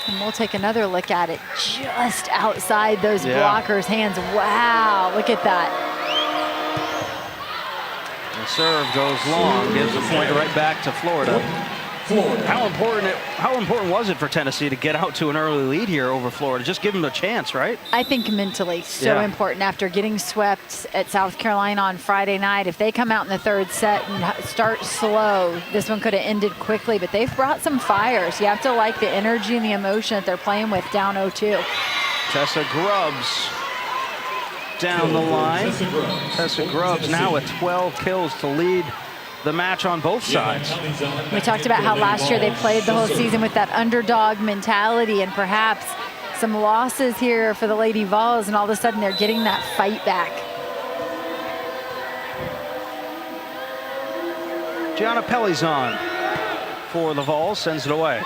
And we'll take another look at it just outside those blockers' hands. Wow, look at that. The serve goes long, gives the point right back to Florida. How important was it for Tennessee to get out to an early lead here over Florida? Just give them a chance, right? I think mentally so important after getting swept at South Carolina on Friday night. If they come out in the third set and start slow, this one could have ended quickly, but they've brought some fires. You have to like the energy and the emotion that they're playing with down 0-2. Tessa Grubbs down the line. Tessa Grubbs now with 12 kills to lead the match on both sides. We talked about how last year they played the whole season with that underdog mentality, and perhaps some losses here for the Lady Vols, and all of a sudden they're getting that fight back. Gianna Pelizon for the Vols, sends it away.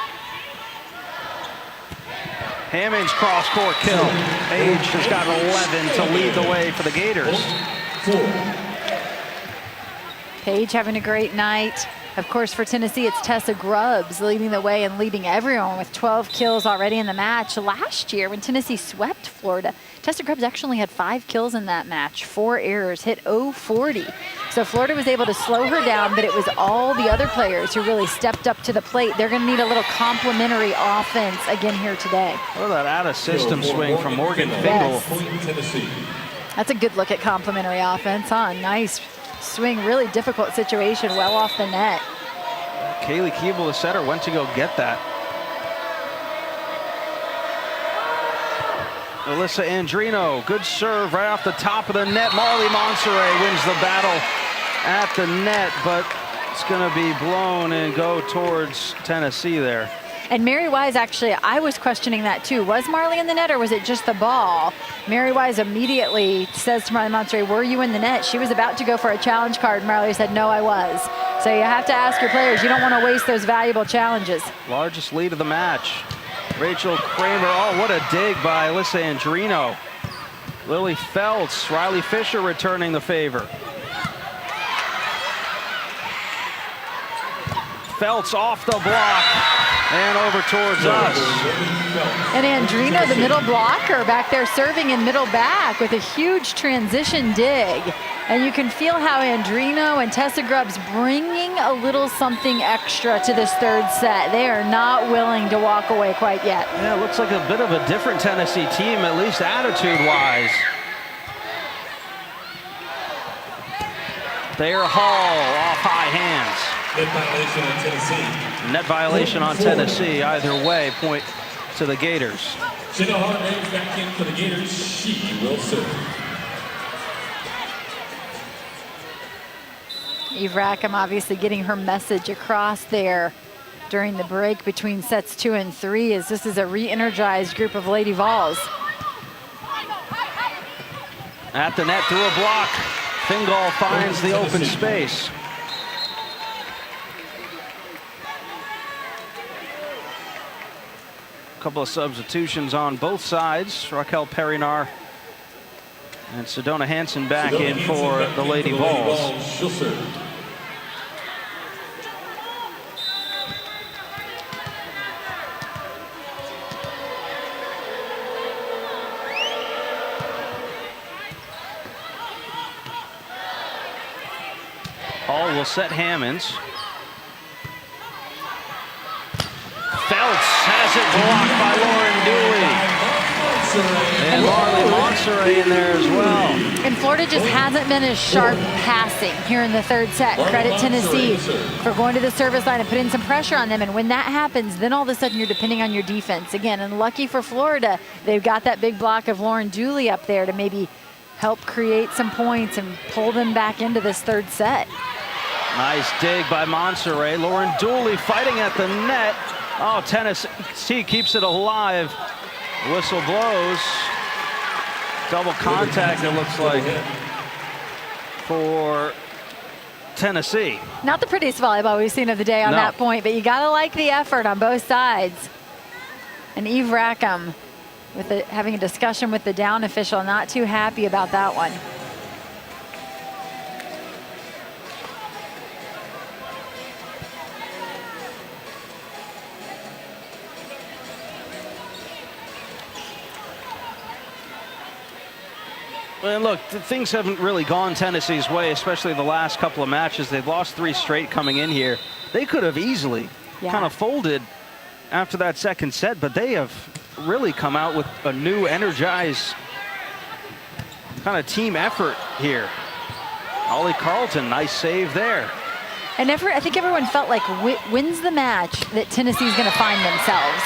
Hammonds cross-court kill. Page has got 11 to lead the way for the Gators. Paige having a great night. Of course, for Tennessee, it's Tessa Grubbs leading the way and leading everyone with 12 kills already in the match. Last year, when Tennessee swept Florida, Tessa Grubbs actually had 5 kills in that match, 4 errors, hit 0-40. So Florida was able to slow her down, but it was all the other players who really stepped up to the plate. They're going to need a little complementary offense again here today. Look at that out-of-system swing from Morgan Fingal. Yes. That's a good look at complementary offense, huh? Nice swing, really difficult situation, well off the net. Kaylee Keeble, the setter, went to go get that. Alyssa Andrino, good serve right off the top of the net. Marley Monserrat wins the battle at the net, but it's going to be blown and go towards Tennessee there. And Mary Wise, actually, I was questioning that too. Was Marley in the net or was it just the ball? Mary Wise immediately says to Marley Monserrat, were you in the net? She was about to go for a challenge card. Marley said, no, I was. So you have to ask your players. You don't want to waste those valuable challenges. Largest lead of the match. Rachel Kramer, oh, what a dig by Alyssa Andrino. Lily Feltz, Riley Fisher returning the favor. Feltz off the block and over towards us. And Andrino, the middle blocker, back there serving in middle back with a huge transition dig. And you can feel how Andrino and Tessa Grubbs bringing a little something extra to this third set. They are not willing to walk away quite yet. Yeah, it looks like a bit of a different Tennessee team, at least attitude-wise. Thayer Hall off high hands. Net violation on Tennessee. Net violation on Tennessee. Either way, point to the Gators. Jenna Hargrave back in for the Gators. She will serve. Eve Rackham obviously getting her message across there during the break between sets 2 and 3, as this is a re-energized group of Lady Vols. At the net through a block. Fingal finds the open space. Couple of substitutions on both sides. Raquel Perinar and Sedona Hansen back in for the Lady Vols. Hall will set Hammonds. Feltz has it blocked by Lauren Dooley. And Marley Monserrat in there as well. And Florida just hasn't been as sharp passing here in the third set. Credit Tennessee for going to the service line and putting some pressure on them. And when that happens, then all of a sudden you're depending on your defense again. And lucky for Florida, they've got that big block of Lauren Dooley up there to maybe help create some points and pull them back into this third set. Nice dig by Monserrat. Lauren Dooley fighting at the net. Oh, Tennessee keeps it alive. Whistle blows. Double contact, it looks like, for Tennessee. Not the prettiest volleyball we've seen of the day on that point, but you gotta like the effort on both sides. And Eve Rackham with having a discussion with the down official, not too happy about that one. And look, things haven't really gone Tennessee's way, especially the last couple of matches. They've lost 3 straight coming in here. They could have easily kind of folded after that second set, but they have really come out with a new, energized kind of team effort here. Holly Carlton, nice save there. And I think everyone felt like wins the match that Tennessee's going to find themselves.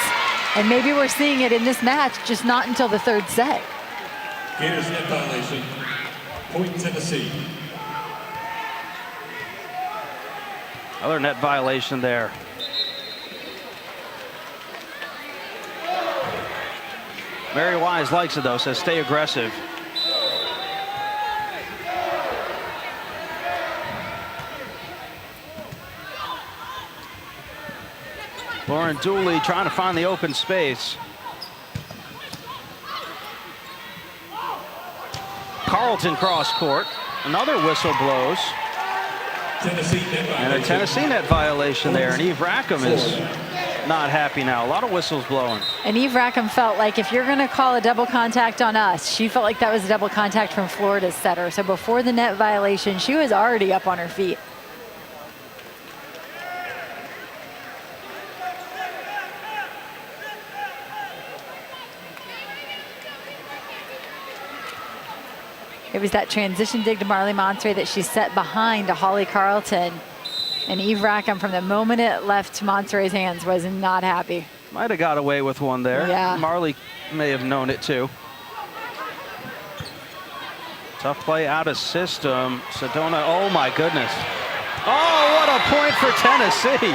And maybe we're seeing it in this match, just not until the third set. Gators net violation. Point Tennessee. Another net violation there. Mary Wise likes it though, says stay aggressive. Lauren Dooley trying to find the open space. Carlton cross court. Another whistle blows. And a Tennessee net violation there. And Eve Rackham is not happy now. A lot of whistles blowing. And Eve Rackham felt like if you're going to call a double contact on us, she felt like that was a double contact from Florida's setter. So before the net violation, she was already up on her feet. It was that transition dig to Marley Montre that she set behind to Holly Carlton. And Eve Rackham, from the moment it left Montre's hands, was not happy. Might have got away with one there. Yeah. Marley may have known it too. Tough play out of system. Sedona, oh my goodness. Oh, what a point for Tennessee.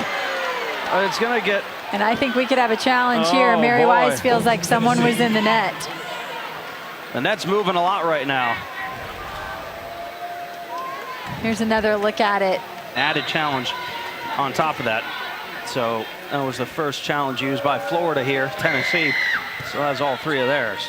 It's going to get... And I think we could have a challenge here. Mary boy. Wise feels like someone was in the net. The net's moving a lot right now. Here's another look at it. Added challenge on top of that. So that was the first challenge used by Florida here. Tennessee still has all three of theirs.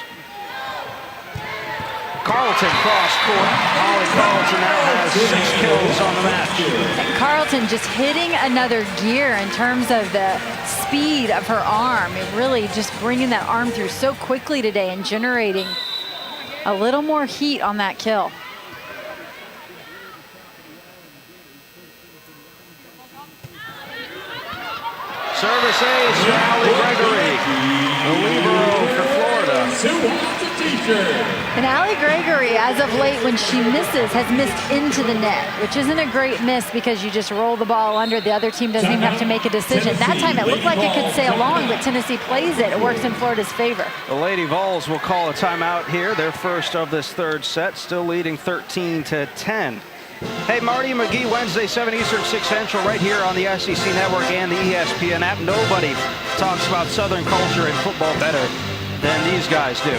Carlton cross court. Holly Carlton now has 6 kills on the match. And Carlton just hitting another gear in terms of the speed of her arm. It really just bringing that arm through so quickly today and generating a little more heat on that kill. Service ace for Allie Gregory, the libero for Florida. And Allie Gregory, as of late, when she misses, has missed into the net, which isn't a great miss because you just roll the ball under. The other team doesn't even have to make a decision. That time it looked like it could sail long, but Tennessee plays it. It works in Florida's favor. The Lady Vols will call a timeout here. Their first of this third set, still leading 13-10. Hey, Marty McGee, Wednesday, 7 Eastern, 6 Central, right here on the SEC Network and the ESPN app. Nobody talks about Southern culture and football better than these guys do.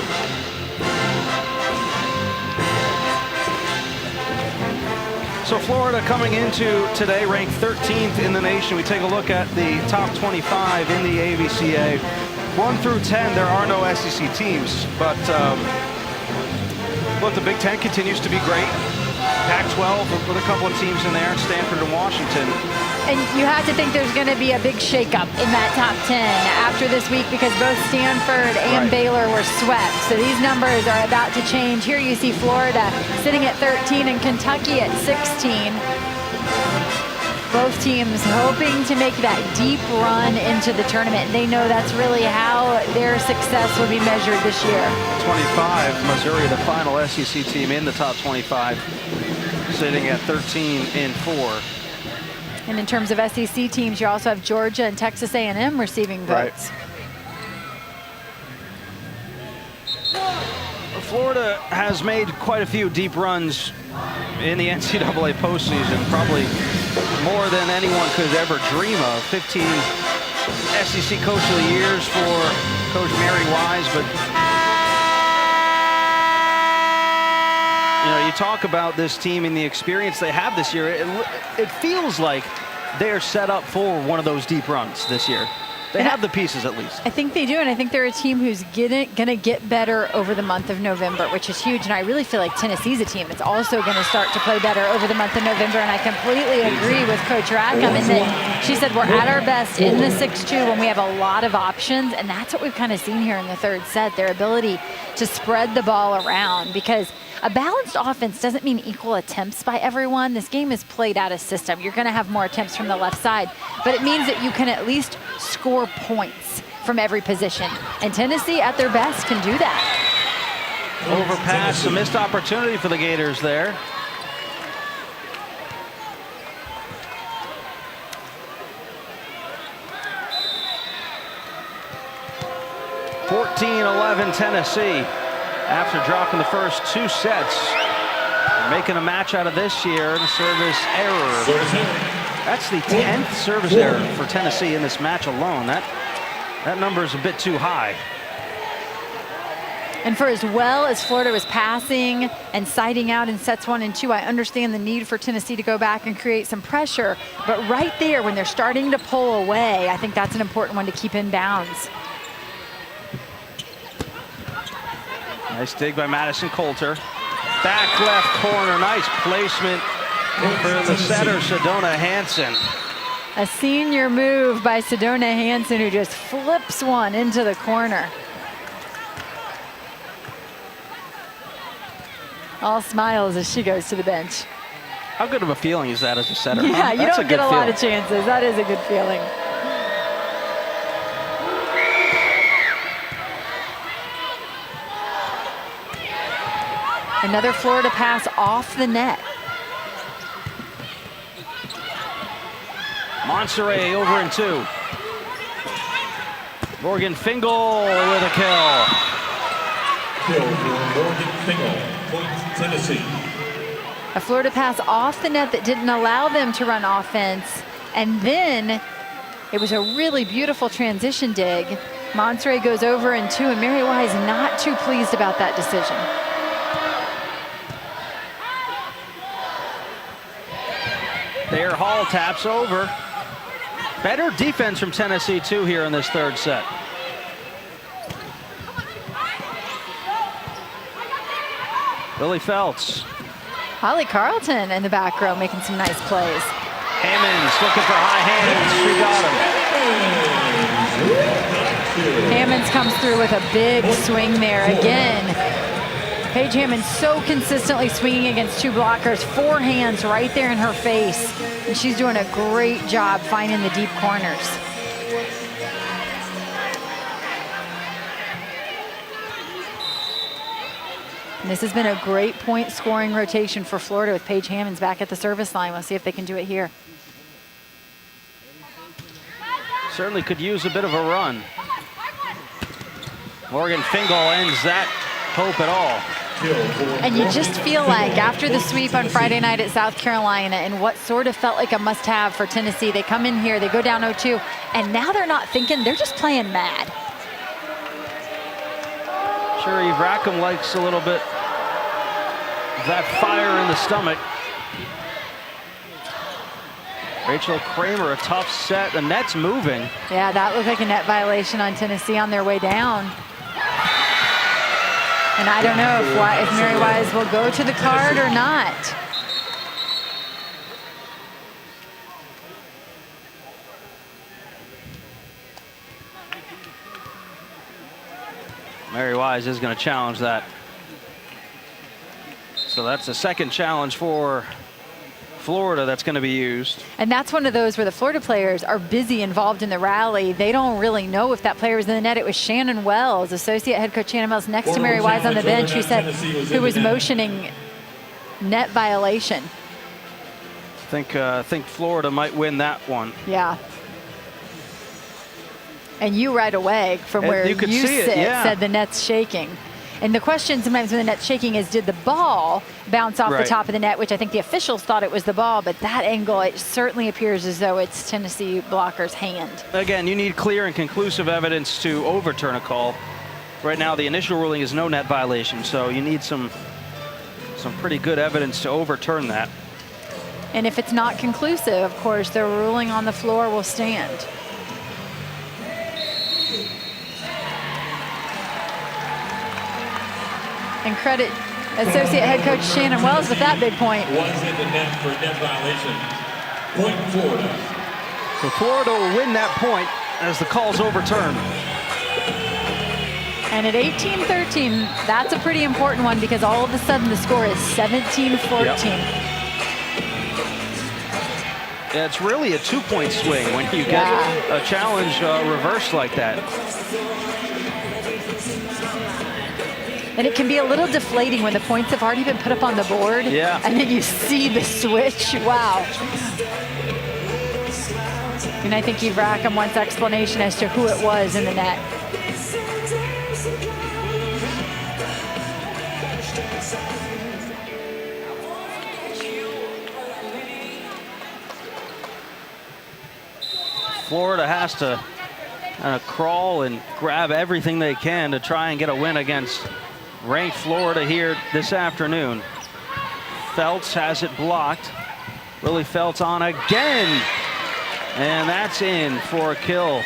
So Florida coming into today ranked 13th in the nation. We take a look at the top 25 in the AVCA. 1 through 10, there are no SEC teams, but look, the Big Ten continues to be great. Pac-12 with a couple of teams in there, Stanford and Washington. And you have to think there's going to be a big shakeup in that top 10 after this week because both Stanford and Baylor were swept. So these numbers are about to change. Here you see Florida sitting at 13 and Kentucky at 16. Both teams hoping to make that deep run into the tournament. They know that's really how their success will be measured this year. 25, Missouri, the final SEC team in the top 25, sitting at 13-4. And in terms of SEC teams, you also have Georgia and Texas A&M receiving votes. Florida has made quite a few deep runs in the NCAA postseason, probably more than anyone could ever dream of. 15 SEC Coach of the Years for Coach Mary Wise, but you know, you talk about this team and the experience they have this year. It feels like they're set up for one of those deep runs this year. They have the pieces, at least. I think they do, and I think they're a team who's going to get better over the month of November, which is huge. And I really feel like Tennessee's a team that's also going to start to play better over the month of November. And I completely agree with Coach Rackham in that she said we're at our best in the 6-2 when we have a lot of options, and that's what we've kind of seen here in the third set, their ability to spread the ball around, because a balanced offense doesn't mean equal attempts by everyone. This game is played out of system. You're going to have more attempts from the left side, but it means that you can at least score points from every position. And Tennessee, at their best, can do that. Overpass, a missed opportunity for the Gators there. (14-11) Tennessee. After dropping the first 2 sets, making a match out of this year, the service error. That's the 10th service error for Tennessee in this match alone. That number is a bit too high. And for as well as Florida was passing and siding out in sets 1 and 2, I understand the need for Tennessee to go back and create some pressure. But right there, when they're starting to pull away, I think that's an important one to keep in bounds. Nice dig by Madison Coulter. Back left corner, nice placement for the setter, Sedona Hansen. A senior move by Sedona Hansen, who just flips one into the corner. All smiles as she goes to the bench. How good of a feeling is that as a setter? Yeah, huh? you That's don't get a lot of feeling. chances. That is a good feeling. Another Florida pass off the net. Monserrat over in 2. Morgan Fingal with a kill. Kill for Morgan Fingal, point Tennessee. A Florida pass off the net that didn't allow them to run offense. And then it was a really beautiful transition dig. Monserrat goes over in 2, and Mary Wise not too pleased about that decision. Thayer Hall taps over. Better defense from Tennessee, too, here in this third set. Billy Feltz. Holly Carlton in the back row making some nice plays. Hammonds looking for high hands. She got him. Hammonds comes through with a big swing there again. Paige Hammond so consistently swinging against 2 blockers, 4 hands right there in her face. And she's doing a great job finding the deep corners. And this has been a great point scoring rotation for Florida with Paige Hammonds back at the service line. We'll see if they can do it here. Certainly could use a bit of a run. Morgan Fingal ends that hope at all. And you just feel like after the sweep on Friday night at South Carolina and what sort of felt like a must-have for Tennessee, they come in here, they go down 0-2, and now they're not thinking, they're just playing mad. Sure, Eve Rackham likes a little bit of that fire in the stomach. Rachel Kramer, a tough set. The net's moving. Yeah, that looked like a net violation on Tennessee on their way down. And I don't know if Mary Wise will go to the card or not. Mary Wise is going to challenge that. So that's the second challenge for Florida that's going to be used. And that's one of those where the Florida players are busy involved in the rally. They don't really know if that player was in the net. It was Shannon Wells, associate head coach Shannon Wells, next to Mary Wise on the bench, who was motioning net violation. I think Florida might win that one. Yeah. And you right away from where you sit said the net's shaking. And the question sometimes when the net's shaking is, did the ball bounce off the top of the net, which I think the officials thought it was the ball, but that angle, it certainly appears as though it's Tennessee blocker's hand. Again, you need clear and conclusive evidence to overturn a call. Right now, the initial ruling is no net violation, so you need some pretty good evidence to overturn that. And if it's not conclusive, of course, the ruling on the floor will stand. And credit associate head coach Shannon Wells with that big point. Was in the net for a net violation. Point Florida. So Florida will win that point as the call's overturned. And at 18-13, that's a pretty important one because all of a sudden the score is 17-14. Yep. Yeah, it's really a 2-point swing when you get a challenge reversed like that. And it can be a little deflating when the points have already been put up on the board. Yeah. And then you see the switch. Wow. And I think Eve Rackham wants explanation as to who it was in the net. Florida has to kind of crawl and grab everything they can to try and get a win against ranked Florida here this afternoon. Felts has it blocked. Lily Felts on again. And that's in for a kill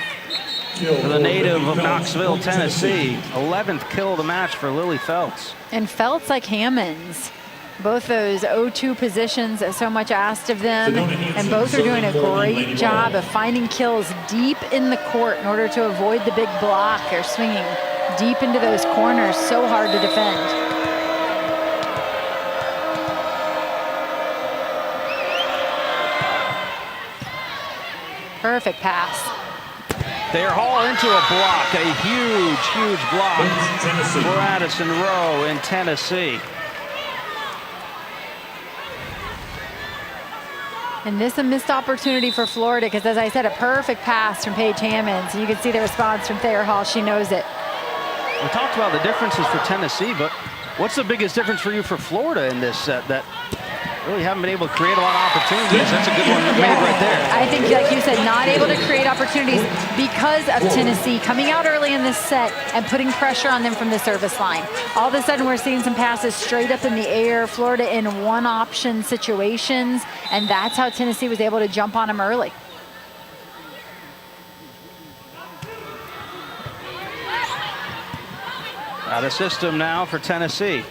for the native of Knoxville, Tennessee. 11th kill of the match for Lily Felts. And Felts like Hammonds. Both those 0-2 positions that so much asked of them, and both are doing a great job of finding kills deep in the court in order to avoid the big block. They're swinging deep into those corners, so hard to defend. Perfect pass. They're all into a block, a huge block for Addison Rowe in Tennessee. And this a missed opportunity for Florida because, as I said, a perfect pass from Paige Hammonds. And you can see the response from Thayer Hall. She knows it. We talked about the differences for Tennessee, but what's the biggest difference for you for Florida in this set that really haven't been able to create a lot of opportunities? That's a good one made right there. I think, like you said, not able to create opportunities because of Tennessee coming out early in this set and putting pressure on them from the service line. All of a sudden, we're seeing some passes straight up in the air, Florida in one-option situations, and that's how Tennessee was able to jump on them early. Out of system now for Tennessee.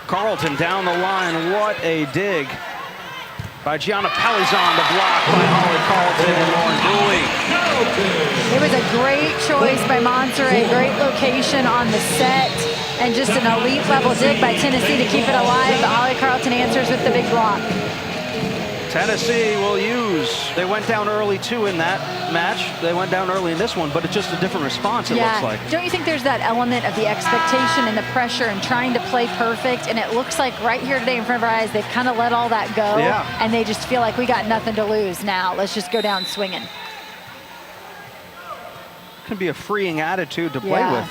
Carlton down the line. What a dig by Gianna Pelizon. The block by Holly Carlton and Lauren Dooley. It was a great choice by Monterey. Great location on the set. And just an elite level dig by Tennessee to keep it alive. But Holly Carlton answers with the big block. Tennessee will use. They went down early too in that match. They went down early in this one, but it's just a different response, it looks like. Don't you think there's that element of the expectation and the pressure and trying to play perfect? And it looks like right here today in front of our eyes, they've kind of let all that go. Yeah. And they just feel like we got nothing to lose now. Let's just go down swinging. Can be a freeing attitude to play with.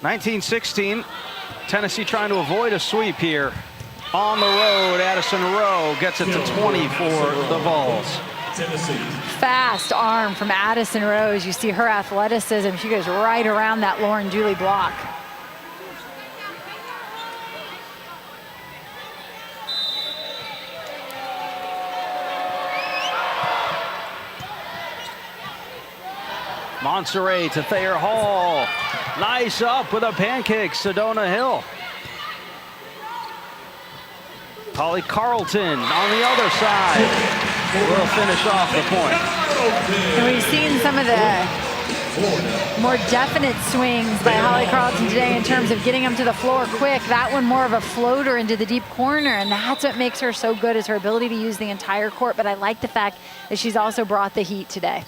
19-16. Tennessee trying to avoid a sweep here. On the road, Addison Rowe gets it to 20 for the Vols. Fast arm from Addison Rowe. As you see her athleticism, she goes right around that Lauren Dooley block. Monterey to Thayer Hall. Nice up with a pancake, Sedona Hill. Holly Carlton on the other side will finish off the point. And we've seen some of the more definite swings by Holly Carlton today in terms of getting them to the floor quick. That one more of a floater into the deep corner, and that's what makes her so good, is her ability to use the entire court. But I like the fact that she's also brought the heat today.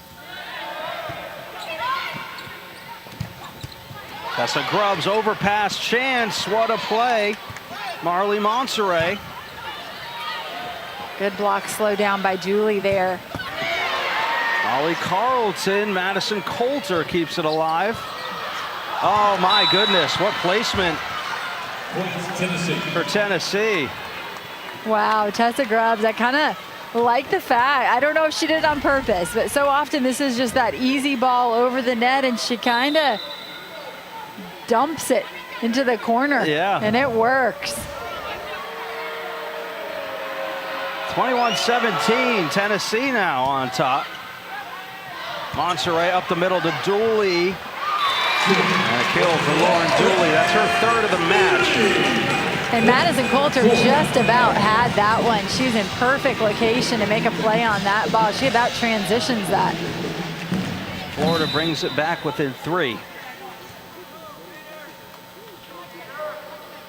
Tessa Grubbs overpass chance. What a play. Marley Monterey. Good block slow down by Dooley there. Holly Carlton, Madison Coulter keeps it alive. Oh my goodness, what placement for Tennessee. Wow, Tessa Grubbs, I kind of like the fact, I don't know if she did it on purpose, but so often this is just that easy ball over the net and she kind of dumps it into the corner. Yeah. And it works. 21-17, Tennessee now on top. Monterey up the middle to Dooley. And a kill for Lauren Dooley. That's her third of the match. And Madison Coulter just about had that one. She's in perfect location to make a play on that ball. She about transitions that. Florida brings it back within 3.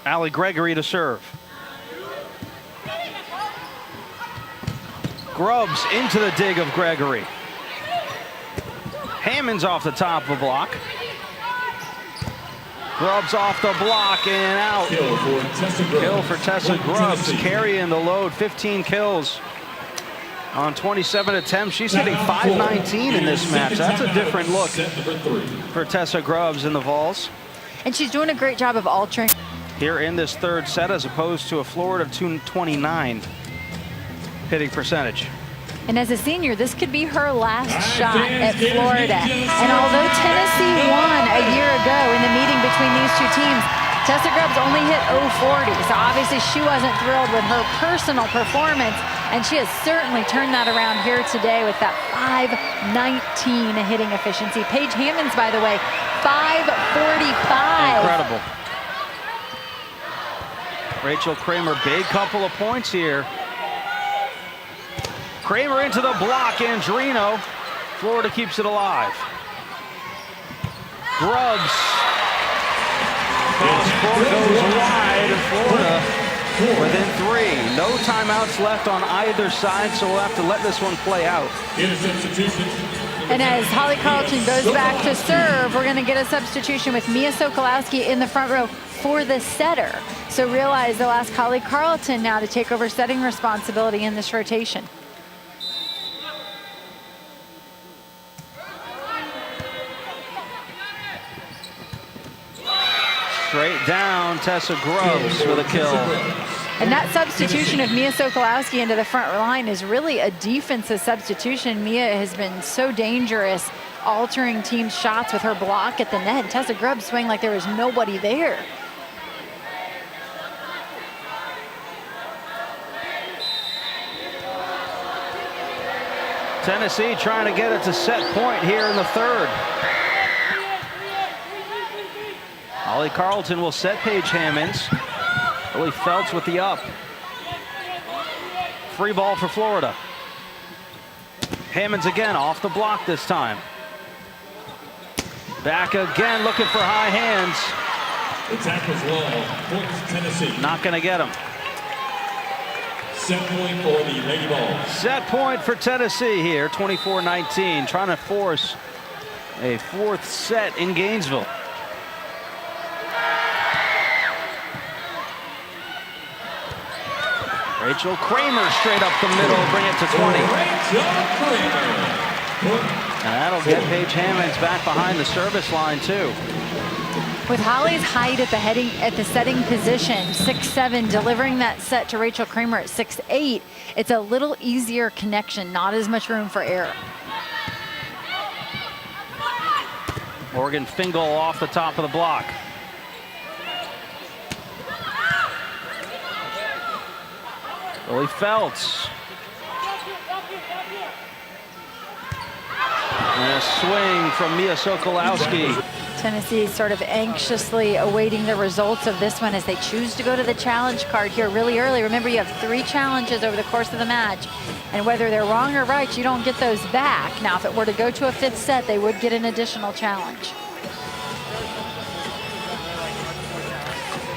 Allie Gregory to serve. Grubbs into the dig of Gregory. Hammonds off the top of the block. Grubbs off the block and out. Kill for Tessa Grubbs, carrying the load, 15 kills on 27 attempts. She's hitting .519 in this match. That's a different look for Tessa Grubbs in the Vols. And she's doing a great job of altering. Here in this third set, as opposed to a Florida of 229 hitting percentage. And as a senior, this could be her last shot at Florida. And although Tennessee won a year ago in the meeting between these two teams, Tessa Grubbs only hit 040. So obviously she wasn't thrilled with her personal performance. And she has certainly turned that around here today with that 519 hitting efficiency. Paige Hammonds, by the way, 545. Incredible. Rachel Kramer, big couple of points here. Kramer into the block, Andrino. Florida keeps it alive. Grubbs. Cross court goes wide, and Florida within 3. No timeouts left on either side, so we'll have to let this one play out. And as Holly Carlton goes back to serve, we're going to get a substitution with Mia Sokolowski in the front row for the setter. So realize they'll ask Holly Carlton now to take over setting responsibility in this rotation. Straight down, Tessa Grubbs with a kill. And that substitution of Mia Sokolowski into the front line is really a defensive substitution. Mia has been so dangerous, altering team shots with her block at the net. And Tessa Grubbs swing like there was nobody there. Tennessee trying to get it to set point here in the 3rd. Holly Carlton will set Paige Hammonds. Lily Feltz with the up. Free ball for Florida. Hammonds again off the block this time. Back again looking for high hands. The tackle's low. Points Tennessee. Not going to get him. Set point for the Lady Balls. Set point for Tennessee here, 24-19, trying to force a 4th set in Gainesville. Rachel Kramer straight up the middle, bring it to 20. And that'll get Paige Hammonds back behind the service line too. With Holly's height at the setting position, 6'7", delivering that set to Rachel Kramer at 6'8", it's a little easier connection, not as much room for error. Morgan Fingal off the top of the block. Lily Feltz. And a swing from Mia Sokolowski. Tennessee sort of anxiously awaiting the results of this one as they choose to go to the challenge card here really early. Remember, you have 3 challenges over the course of the match, and whether they're wrong or right, you don't get those back. Now, if it were to go to a 5th set, they would get an additional challenge.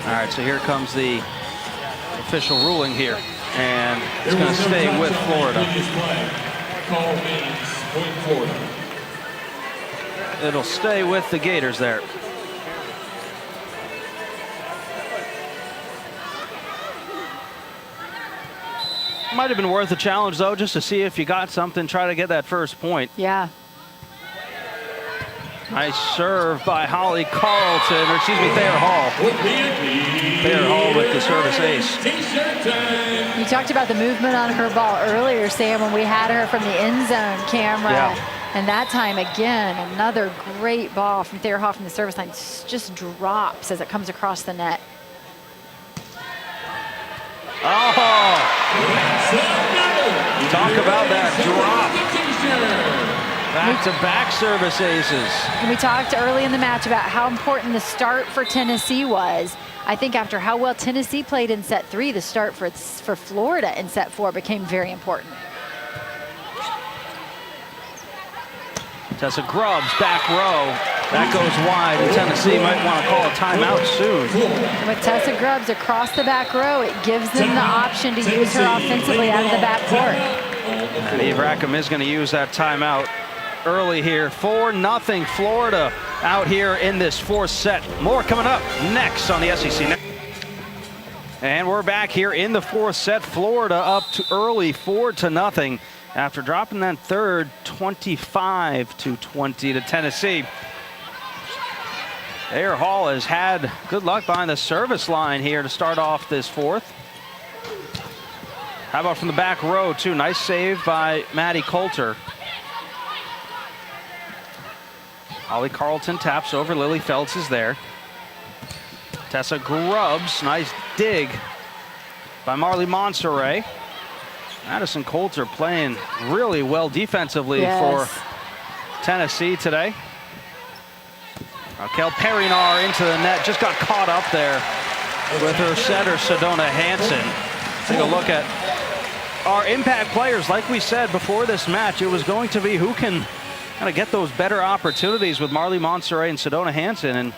All right, so here comes the official ruling here, and it's going to stay with Florida. Call means point Florida. It'll stay with the Gators there. Might have been worth a challenge, though, just to see if you got something, try to get that first point. Yeah. Nice serve by Holly Carlton, or excuse me, Thayer Hall. Thayer Hall with the service ace. You talked about the movement on her ball earlier, Sam, when we had her from the end zone camera. Yeah. And that time, again, another great ball from Thayer Hall from the service line. Just drops as it comes across the net. Oh! Talk about that drop. Back-to-back service aces. And we talked early in the match about how important the start for Tennessee was. I think after how well Tennessee played in set 3, the start for Florida in set 4 became very important. Tessa Grubbs, back row. That goes wide, and Tennessee might want to call a timeout soon. With Tessa Grubbs across the back row, it gives them the option to use her offensively out of the back court. And Eve Rackham is going to use that timeout early here. 4-0 Florida out here in this 4th set. More coming up next on the SEC Network. And we're back here in the 4th set. Florida up to early 4-0 after dropping that 3rd 25-20 to Tennessee. Thayer Hall has had good luck behind the service line here to start off this 4th. How about from the back row, too? Nice save by Maddie Coulter. Holly Carlton taps over. Lily Feltz is there. Tessa Grubbs, nice dig by Marley Monserrat. Madison Coulter playing really well defensively for Tennessee today. Kel Perinar into the net, just got caught up there with her setter, Sedona Hansen. Take a look at our impact players. Like we said before this match, it was going to be who can kind of get those better opportunities with Marley Monserrat and Sedona Hansen, and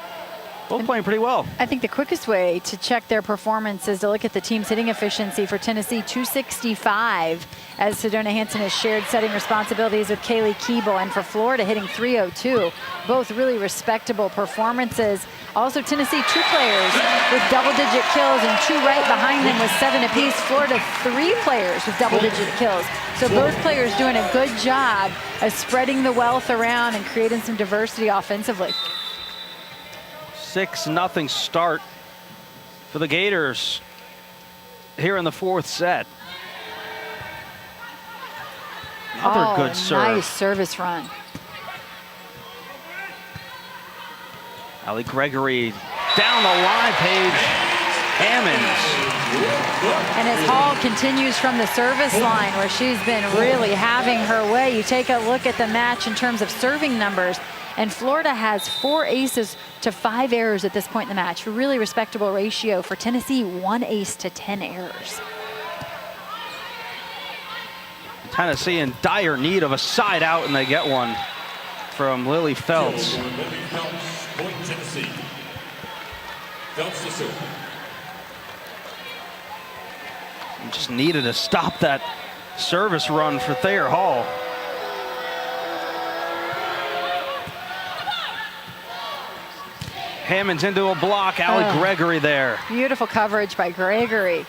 both playing pretty well. I think the quickest way to check their performance is to look at the team's hitting efficiency. For Tennessee, 265, as Sedona Hansen has shared setting responsibilities with Kaylee Keeble, and for Florida, hitting 302. Both really respectable performances. Also, Tennessee, 2 players with double-digit kills, and 2 right behind them with 7 apiece. Florida, 3 players with double-digit kills. So both players doing a good job of spreading the wealth around and creating some diversity offensively. 6-0 start for the Gators here in the 4th set. Another good serve. Nice service run. Allie Gregory down the line, Paige Hammonds. And as Hall continues from the service line, where she's been really having her way, you take a look at the match in terms of serving numbers, and Florida has 4 aces to 5 errors at this point in the match. Really respectable ratio. For Tennessee, 1 ace to 10 errors. Tennessee in dire need of a side out, and they get one from Lily Feltz. Point Tennessee. Feltz to serve. Just needed to stop that service run for Thayer Hall. Hammonds into a block. Allie Gregory there. Beautiful coverage by Gregory.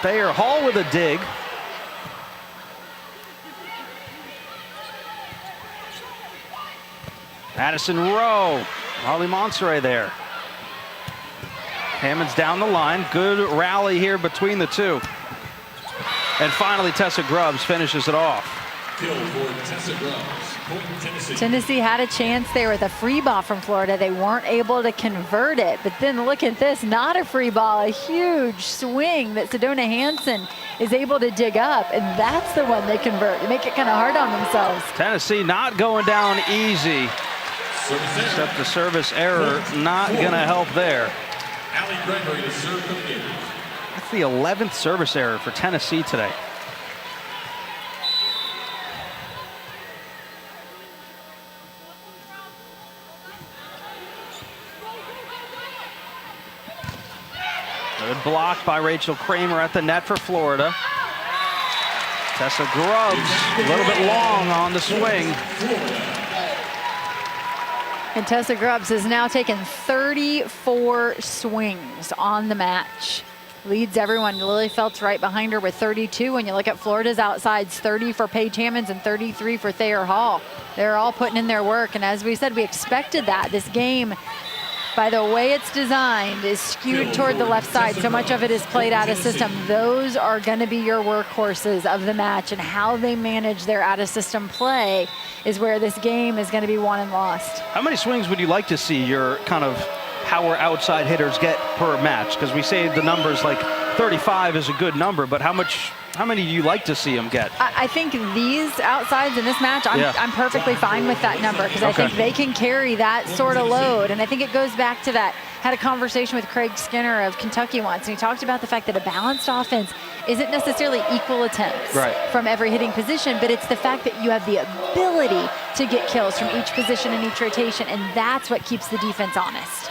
Thayer Hall with a dig. Addison Rowe. Holly Monserrat there. Hammonds down the line. Good rally here between the two. And finally, Tessa Grubbs finishes it off. Kill for Tessa Grubbs. Point Tennessee. Tennessee had a chance there with a free ball from Florida. They weren't able to convert it. But then look at this, not a free ball, a huge swing that Sedona Hansen is able to dig up. And that's the one they convert. They make it kind of hard on themselves. Tennessee not going down easy. Except the service error not going to help there. Allie Gregory to serve for the Gators. That's the 11th service error for Tennessee today. Good block by Rachel Kramer at the net for Florida. Tessa Grubbs a little bit long on the swing. And Tessa Grubbs has now taken 34 swings on the match. Leads everyone. Lily Feltz right behind her with 32. When you look at Florida's outsides, 30 for Paige Hammonds and 33 for Thayer Hall. They're all putting in their work. And as we said, we expected that. This game, by the way it's designed, is skewed toward the left side. So much of it is played out of system. Those are going to be your workhorses of the match, and how they manage their out of system play is where this game is going to be won and lost. How many swings would you like to see your kind of power outside hitters get per match? Because we say the numbers like 35 is a good number, but how many do you like to see them get? I think these outsides in this match, I'm perfectly fine with that number, because I think they can carry that sort of load. And I think it goes back to that. Had a conversation with Craig Skinner of Kentucky once, and he talked about the fact that a balanced offense isn't necessarily equal attempts from every hitting position, but it's the fact that you have the ability to get kills from each position and each rotation, and that's what keeps the defense honest.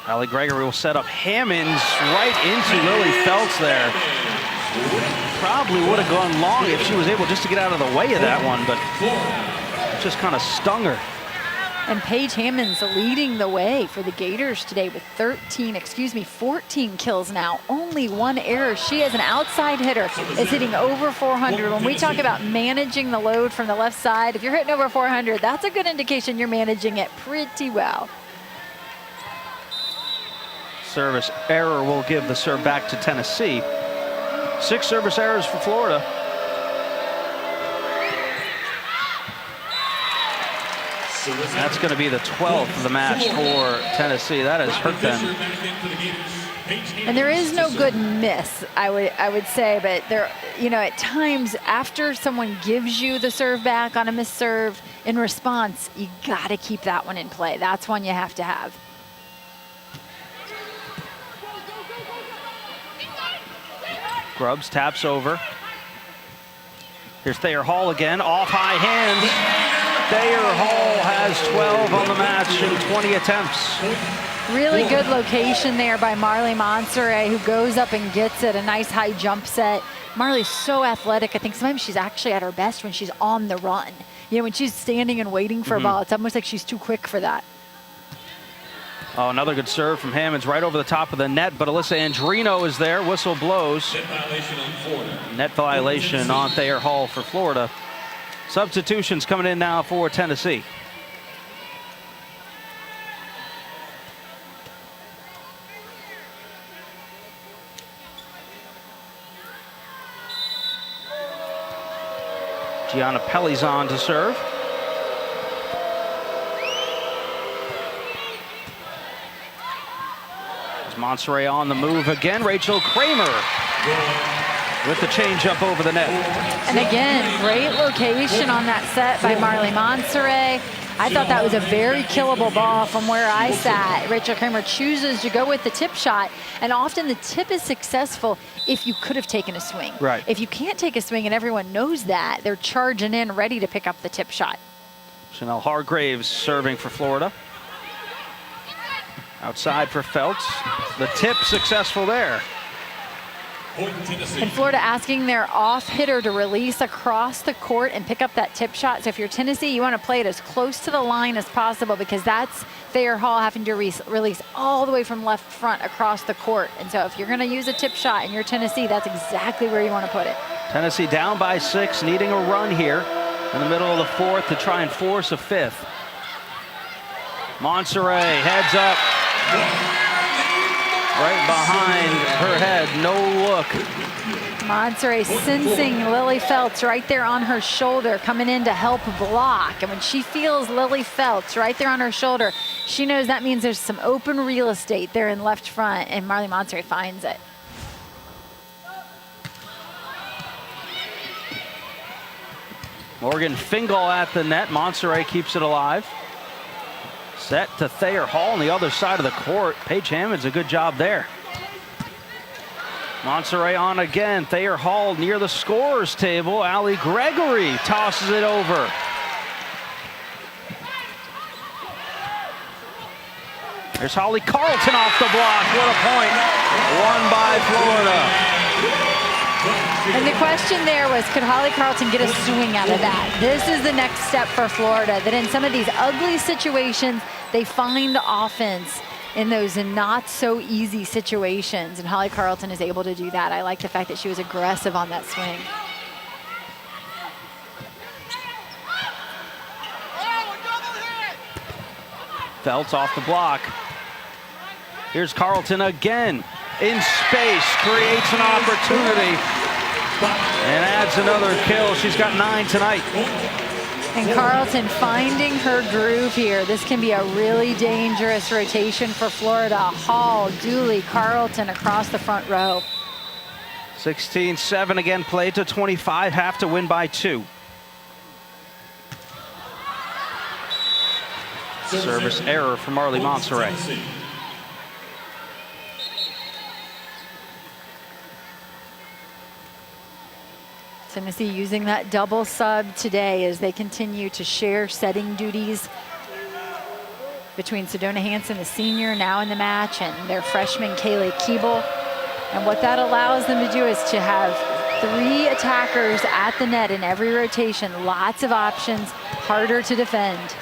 Allie Gregory will set up Hammonds right into Lily Feltz there. Probably would have gone long if she was able just to get out of the way of that one, but just kind of stung her. And Paige Hammond's leading the way for the Gators today with 14 kills now. Only one error. She is an outside hitter, is hitting over 400. When we talk about managing the load from the left side, if you're hitting over 400, that's a good indication you're managing it pretty well. Service error will give the serve back to Tennessee. 6 service errors for Florida. That's going to be the 12th of the match for Tennessee. That has hurt them. And there is no good miss, I would say, but there, you know, at times after someone gives you the serve back on a missed serve, in response, you got to keep that one in play. That's one you have to have. Grubbs taps over. Here's Thayer Hall again, off high hands. Thayer Hall has 12 on the match in 20 attempts. Really good location there by Marley Monserrat, who goes up and gets it, a nice high jump set. Marley's so athletic. I think sometimes she's actually at her best when she's on the run. You know, when she's standing and waiting for a ball, it's almost like she's too quick for that. Oh, another good serve from Hammonds right over the top of the net, but Alyssa Andrino is there. Whistle blows. Net violation on Florida. Net violation on Thayer Hall for Florida. Substitutions coming in now for Tennessee. Gianna Pelizon to serve. Monserrat on the move again. Rachel Kramer with the changeup over the net. And again, great location on that set by Marley Monserrat. I thought that was a very killable ball from where I sat. Rachel Kramer chooses to go with the tip shot, and often the tip is successful if you could have taken a swing. Right. If you can't take a swing and everyone knows that, they're charging in ready to pick up the tip shot. Chanel Hargraves serving for Florida. Outside for Feltz. The tip successful there. And Florida asking their off hitter to release across the court and pick up that tip shot. So if you're Tennessee, you want to play it as close to the line as possible, because that's Thayer Hall having to release all the way from left front across the court. And so if you're going to use a tip shot and you're Tennessee, that's exactly where you want to put it. Tennessee down by 6, needing a run here in the middle of the 4th to try and force a 5th. Monserrat heads up. Right behind her head, no look. Monserrat sensing Lily Feltz right there on her shoulder, coming in to help block. And when she feels Lily Feltz right there on her shoulder, she knows that means there's some open real estate there in left front, and Marley Monserrat finds it. Morgan Fingal at the net. Monserrat keeps it alive. Set to Thayer Hall on the other side of the court. Paige Hammond's a good job there. Monserrat on again. Thayer Hall near the scorer's table. Allie Gregory tosses it over. There's Holly Carlton off the block. What a point. Won by Florida. And the question there was, could Holly Carlton get a swing out of that? This is the next step for Florida, that in some of these ugly situations, they find offense in those not so easy situations. And Holly Carlton is able to do that. I like the fact that she was aggressive on that swing. Feltz off the block. Here's Carlton again. In space, creates an opportunity and adds another kill. She's got 9 tonight. And Carlton finding her groove here. This can be a really dangerous rotation for Florida. Hall, Dooley, Carlton across the front row. 16-7 again, played to 25, have to win by 2. Service error for Marley Monserrat. Tennessee using that double sub today as they continue to share setting duties between Sedona Hansen, the senior, now in the match, and their freshman Kaylee Keeble. And what that allows them to do is to have 3 attackers at the net in every rotation. Lots of options, harder to defend.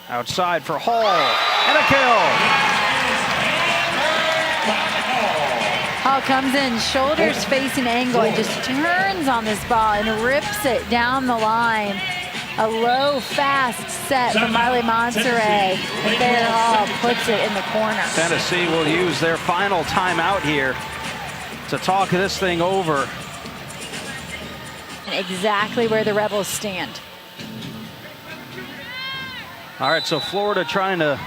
Outside for Hall, and a kill. Hall comes in, shoulders facing angle, and just turns on this ball and rips it down the line. A low, fast set from Marley Monserrat. There, Hall puts it in the corner. Tennessee will use their final timeout here to talk this thing over. Exactly where the Rebels stand. All right, so Florida trying to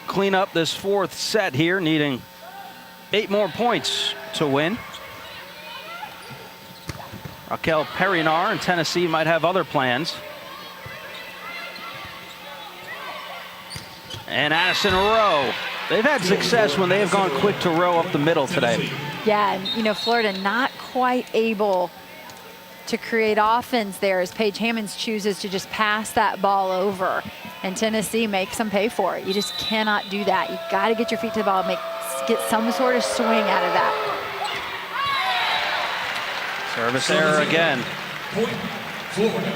clean up this fourth set here, needing 8 more points to win. Raquel Perinar and Tennessee might have other plans. And Addison Rowe. They've had success when they have gone quick to row up the middle today. Yeah, and you know, Florida not quite able to create offense there as Paige Hammonds chooses to just pass that ball over. And Tennessee makes them pay for it. You just cannot do that. You got to get your feet to the ball, get some sort of swing out of that. Service error again. Point, Florida.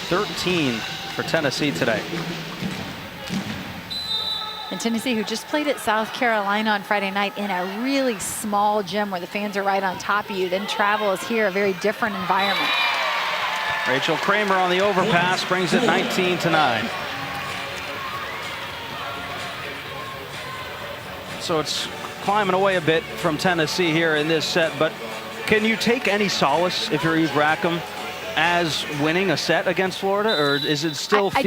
13 for Tennessee today. And Tennessee, who just played at South Carolina on Friday night in a really small gym where the fans are right on top of you, then travels here, a very different environment. Rachel Kramer on the overpass brings it 19-9. So it's climbing away a bit from Tennessee here in this set, but can you take any solace if you're Eve Rackham as winning a set against Florida, or is it still I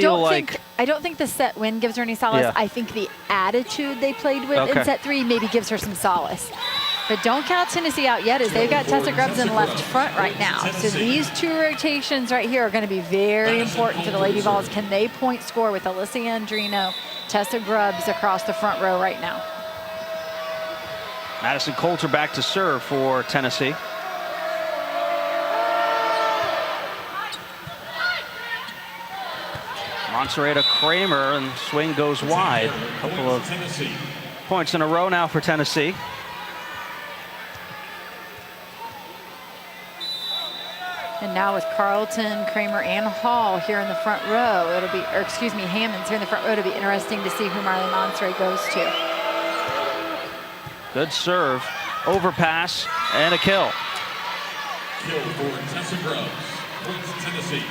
don't think the set win gives her any solace. Yeah. I think the attitude they played with in set 3 maybe gives her some solace. But don't count Tennessee out yet, as they've got Tessa Grubbs in left front right now. So these 2 rotations right here are going to be very important for the Lady Vols. Can they point score with Alyssa Andrino, Tessa Grubbs across the front row right now? Madison Coulter back to serve for Tennessee. Monserrat to Kramer, and swing goes wide. A couple of points in a row now for Tennessee. And now with Carlton, Kramer, and Hall here in the front row, it'll be, or excuse me, Hammonds here in the front row, it'll be interesting to see who Marley Monserrat goes to. Good serve, overpass, and a kill. Kill for Tessa Grubbs. Points Tennessee.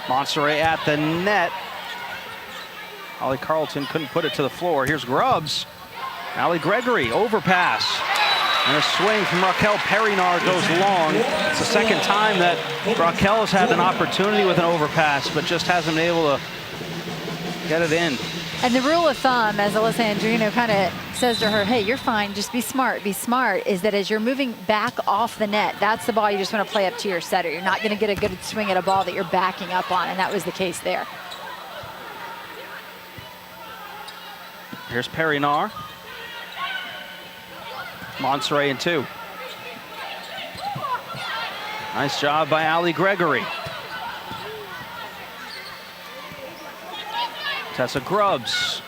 Monserrat at the net. Holly Carlton couldn't put it to the floor. Here's Grubbs. Allie Gregory, overpass. And a swing from Raquel Perinar goes long. It's the second time that Raquel has had an opportunity with an overpass, but just hasn't been able to get it in. And the rule of thumb, as Alyssa Andrino kind of says to her, hey, you're fine, just be smart, is that as you're moving back off the net, that's the ball you just want to play up to your setter. You're not going to get a good swing at a ball that you're backing up on, and that was the case there. Here's Perinar. Monserrat in 2. Nice job by Allie Gregory. Tessa Grubbs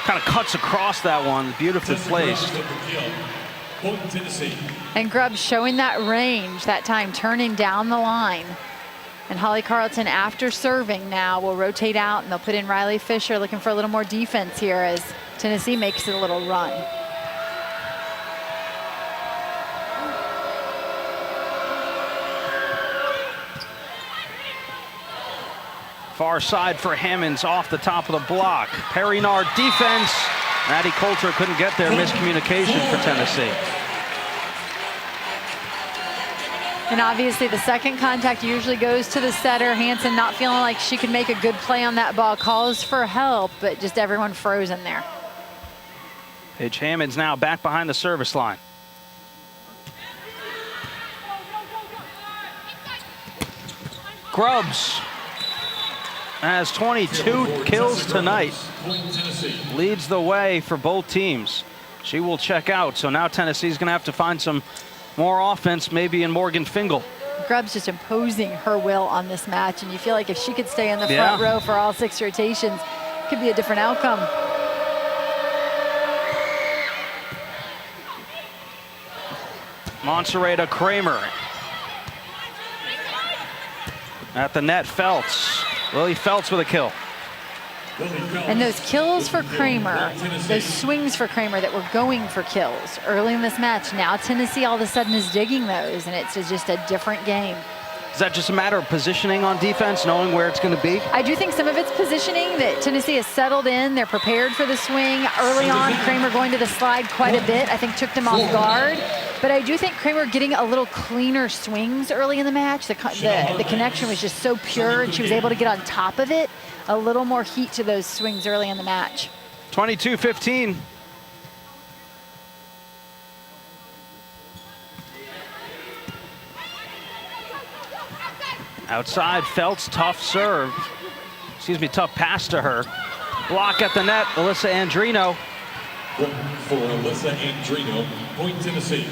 kind of cuts across that one, beautifully placed. And Grubbs showing that range that time, turning down the line. And Holly Carlton, after serving now, will rotate out, and they'll put in Riley Fisher, looking for a little more defense here as Tennessee makes it a little run. Far side for Hammonds off the top of the block. Perinar defense. Maddie Coulter couldn't get there. Miscommunication for Tennessee. And obviously the second contact usually goes to the setter. Hanson not feeling like she could make a good play on that ball. Calls for help, but just everyone frozen there. Paige Hammonds now back behind the service line. Grubbs has 22 kills tonight. Leads the way for both teams. She will check out, so now Tennessee's going to have to find some More offense maybe in Morgan Fingal. Grubbs just imposing her will on this match, and you feel like if she could stay in the front row for all 6 rotations, it could be a different outcome. Monserrat to Kramer. At the net, Feltz. Lily Feltz with a kill. And those kills for Kramer, those swings for Kramer that were going for kills early in this match, now Tennessee all of a sudden is digging those, and it's just a different game. Is that just a matter of positioning on defense, knowing where it's going to be? I do think some of it's positioning, that Tennessee has settled in. They're prepared for the swing. Early on, Kramer going to the slide quite a bit, I think took them off guard. But I do think Kramer getting a little cleaner swings early in the match. The connection was just so pure, and she was able to get on top of it. A little more heat to those swings early in the match. 22-15. Outside, Feltz, tough serve. Excuse me, tough pass to her. Block at the net, Alyssa Andrino. For Alyssa Andrino, point Tennessee.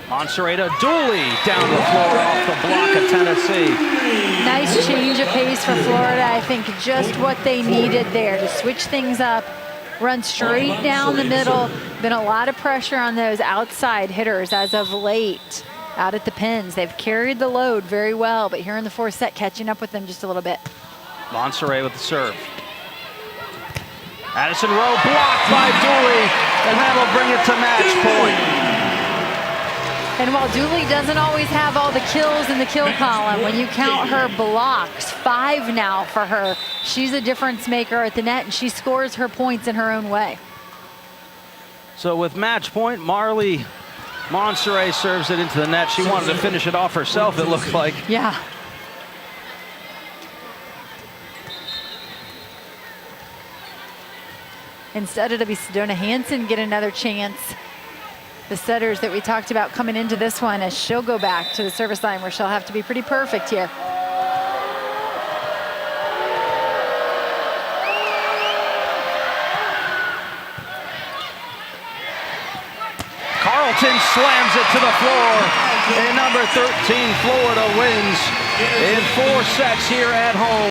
Monserrat Dooley down the floor off the block of Tennessee. Nice change of pace for Florida. I think just what they needed there to switch things up, run straight down the middle. Been a lot of pressure on those outside hitters as of late out at the pins. They've carried the load very well, but here in the fourth set, catching up with them just a little bit. Monserrat with the serve. Addison Rowe blocked by Dooley, and that'll bring it to match point. And while Dooley doesn't always have all the kills in the kill column, when you count her blocks, 5 now for her, she's a difference maker at the net, and she scores her points in her own way. So with match point, Marley Monserrat serves it into the net. She wanted to finish it off herself, it looked like. Yeah. Instead, it'll be Sedona Hansen get another chance. The setters that we talked about coming into this one, as she'll go back to the service line where she'll have to be pretty perfect here. Carlton slams it to the floor, and number 13 Florida wins in 4 sets here at home.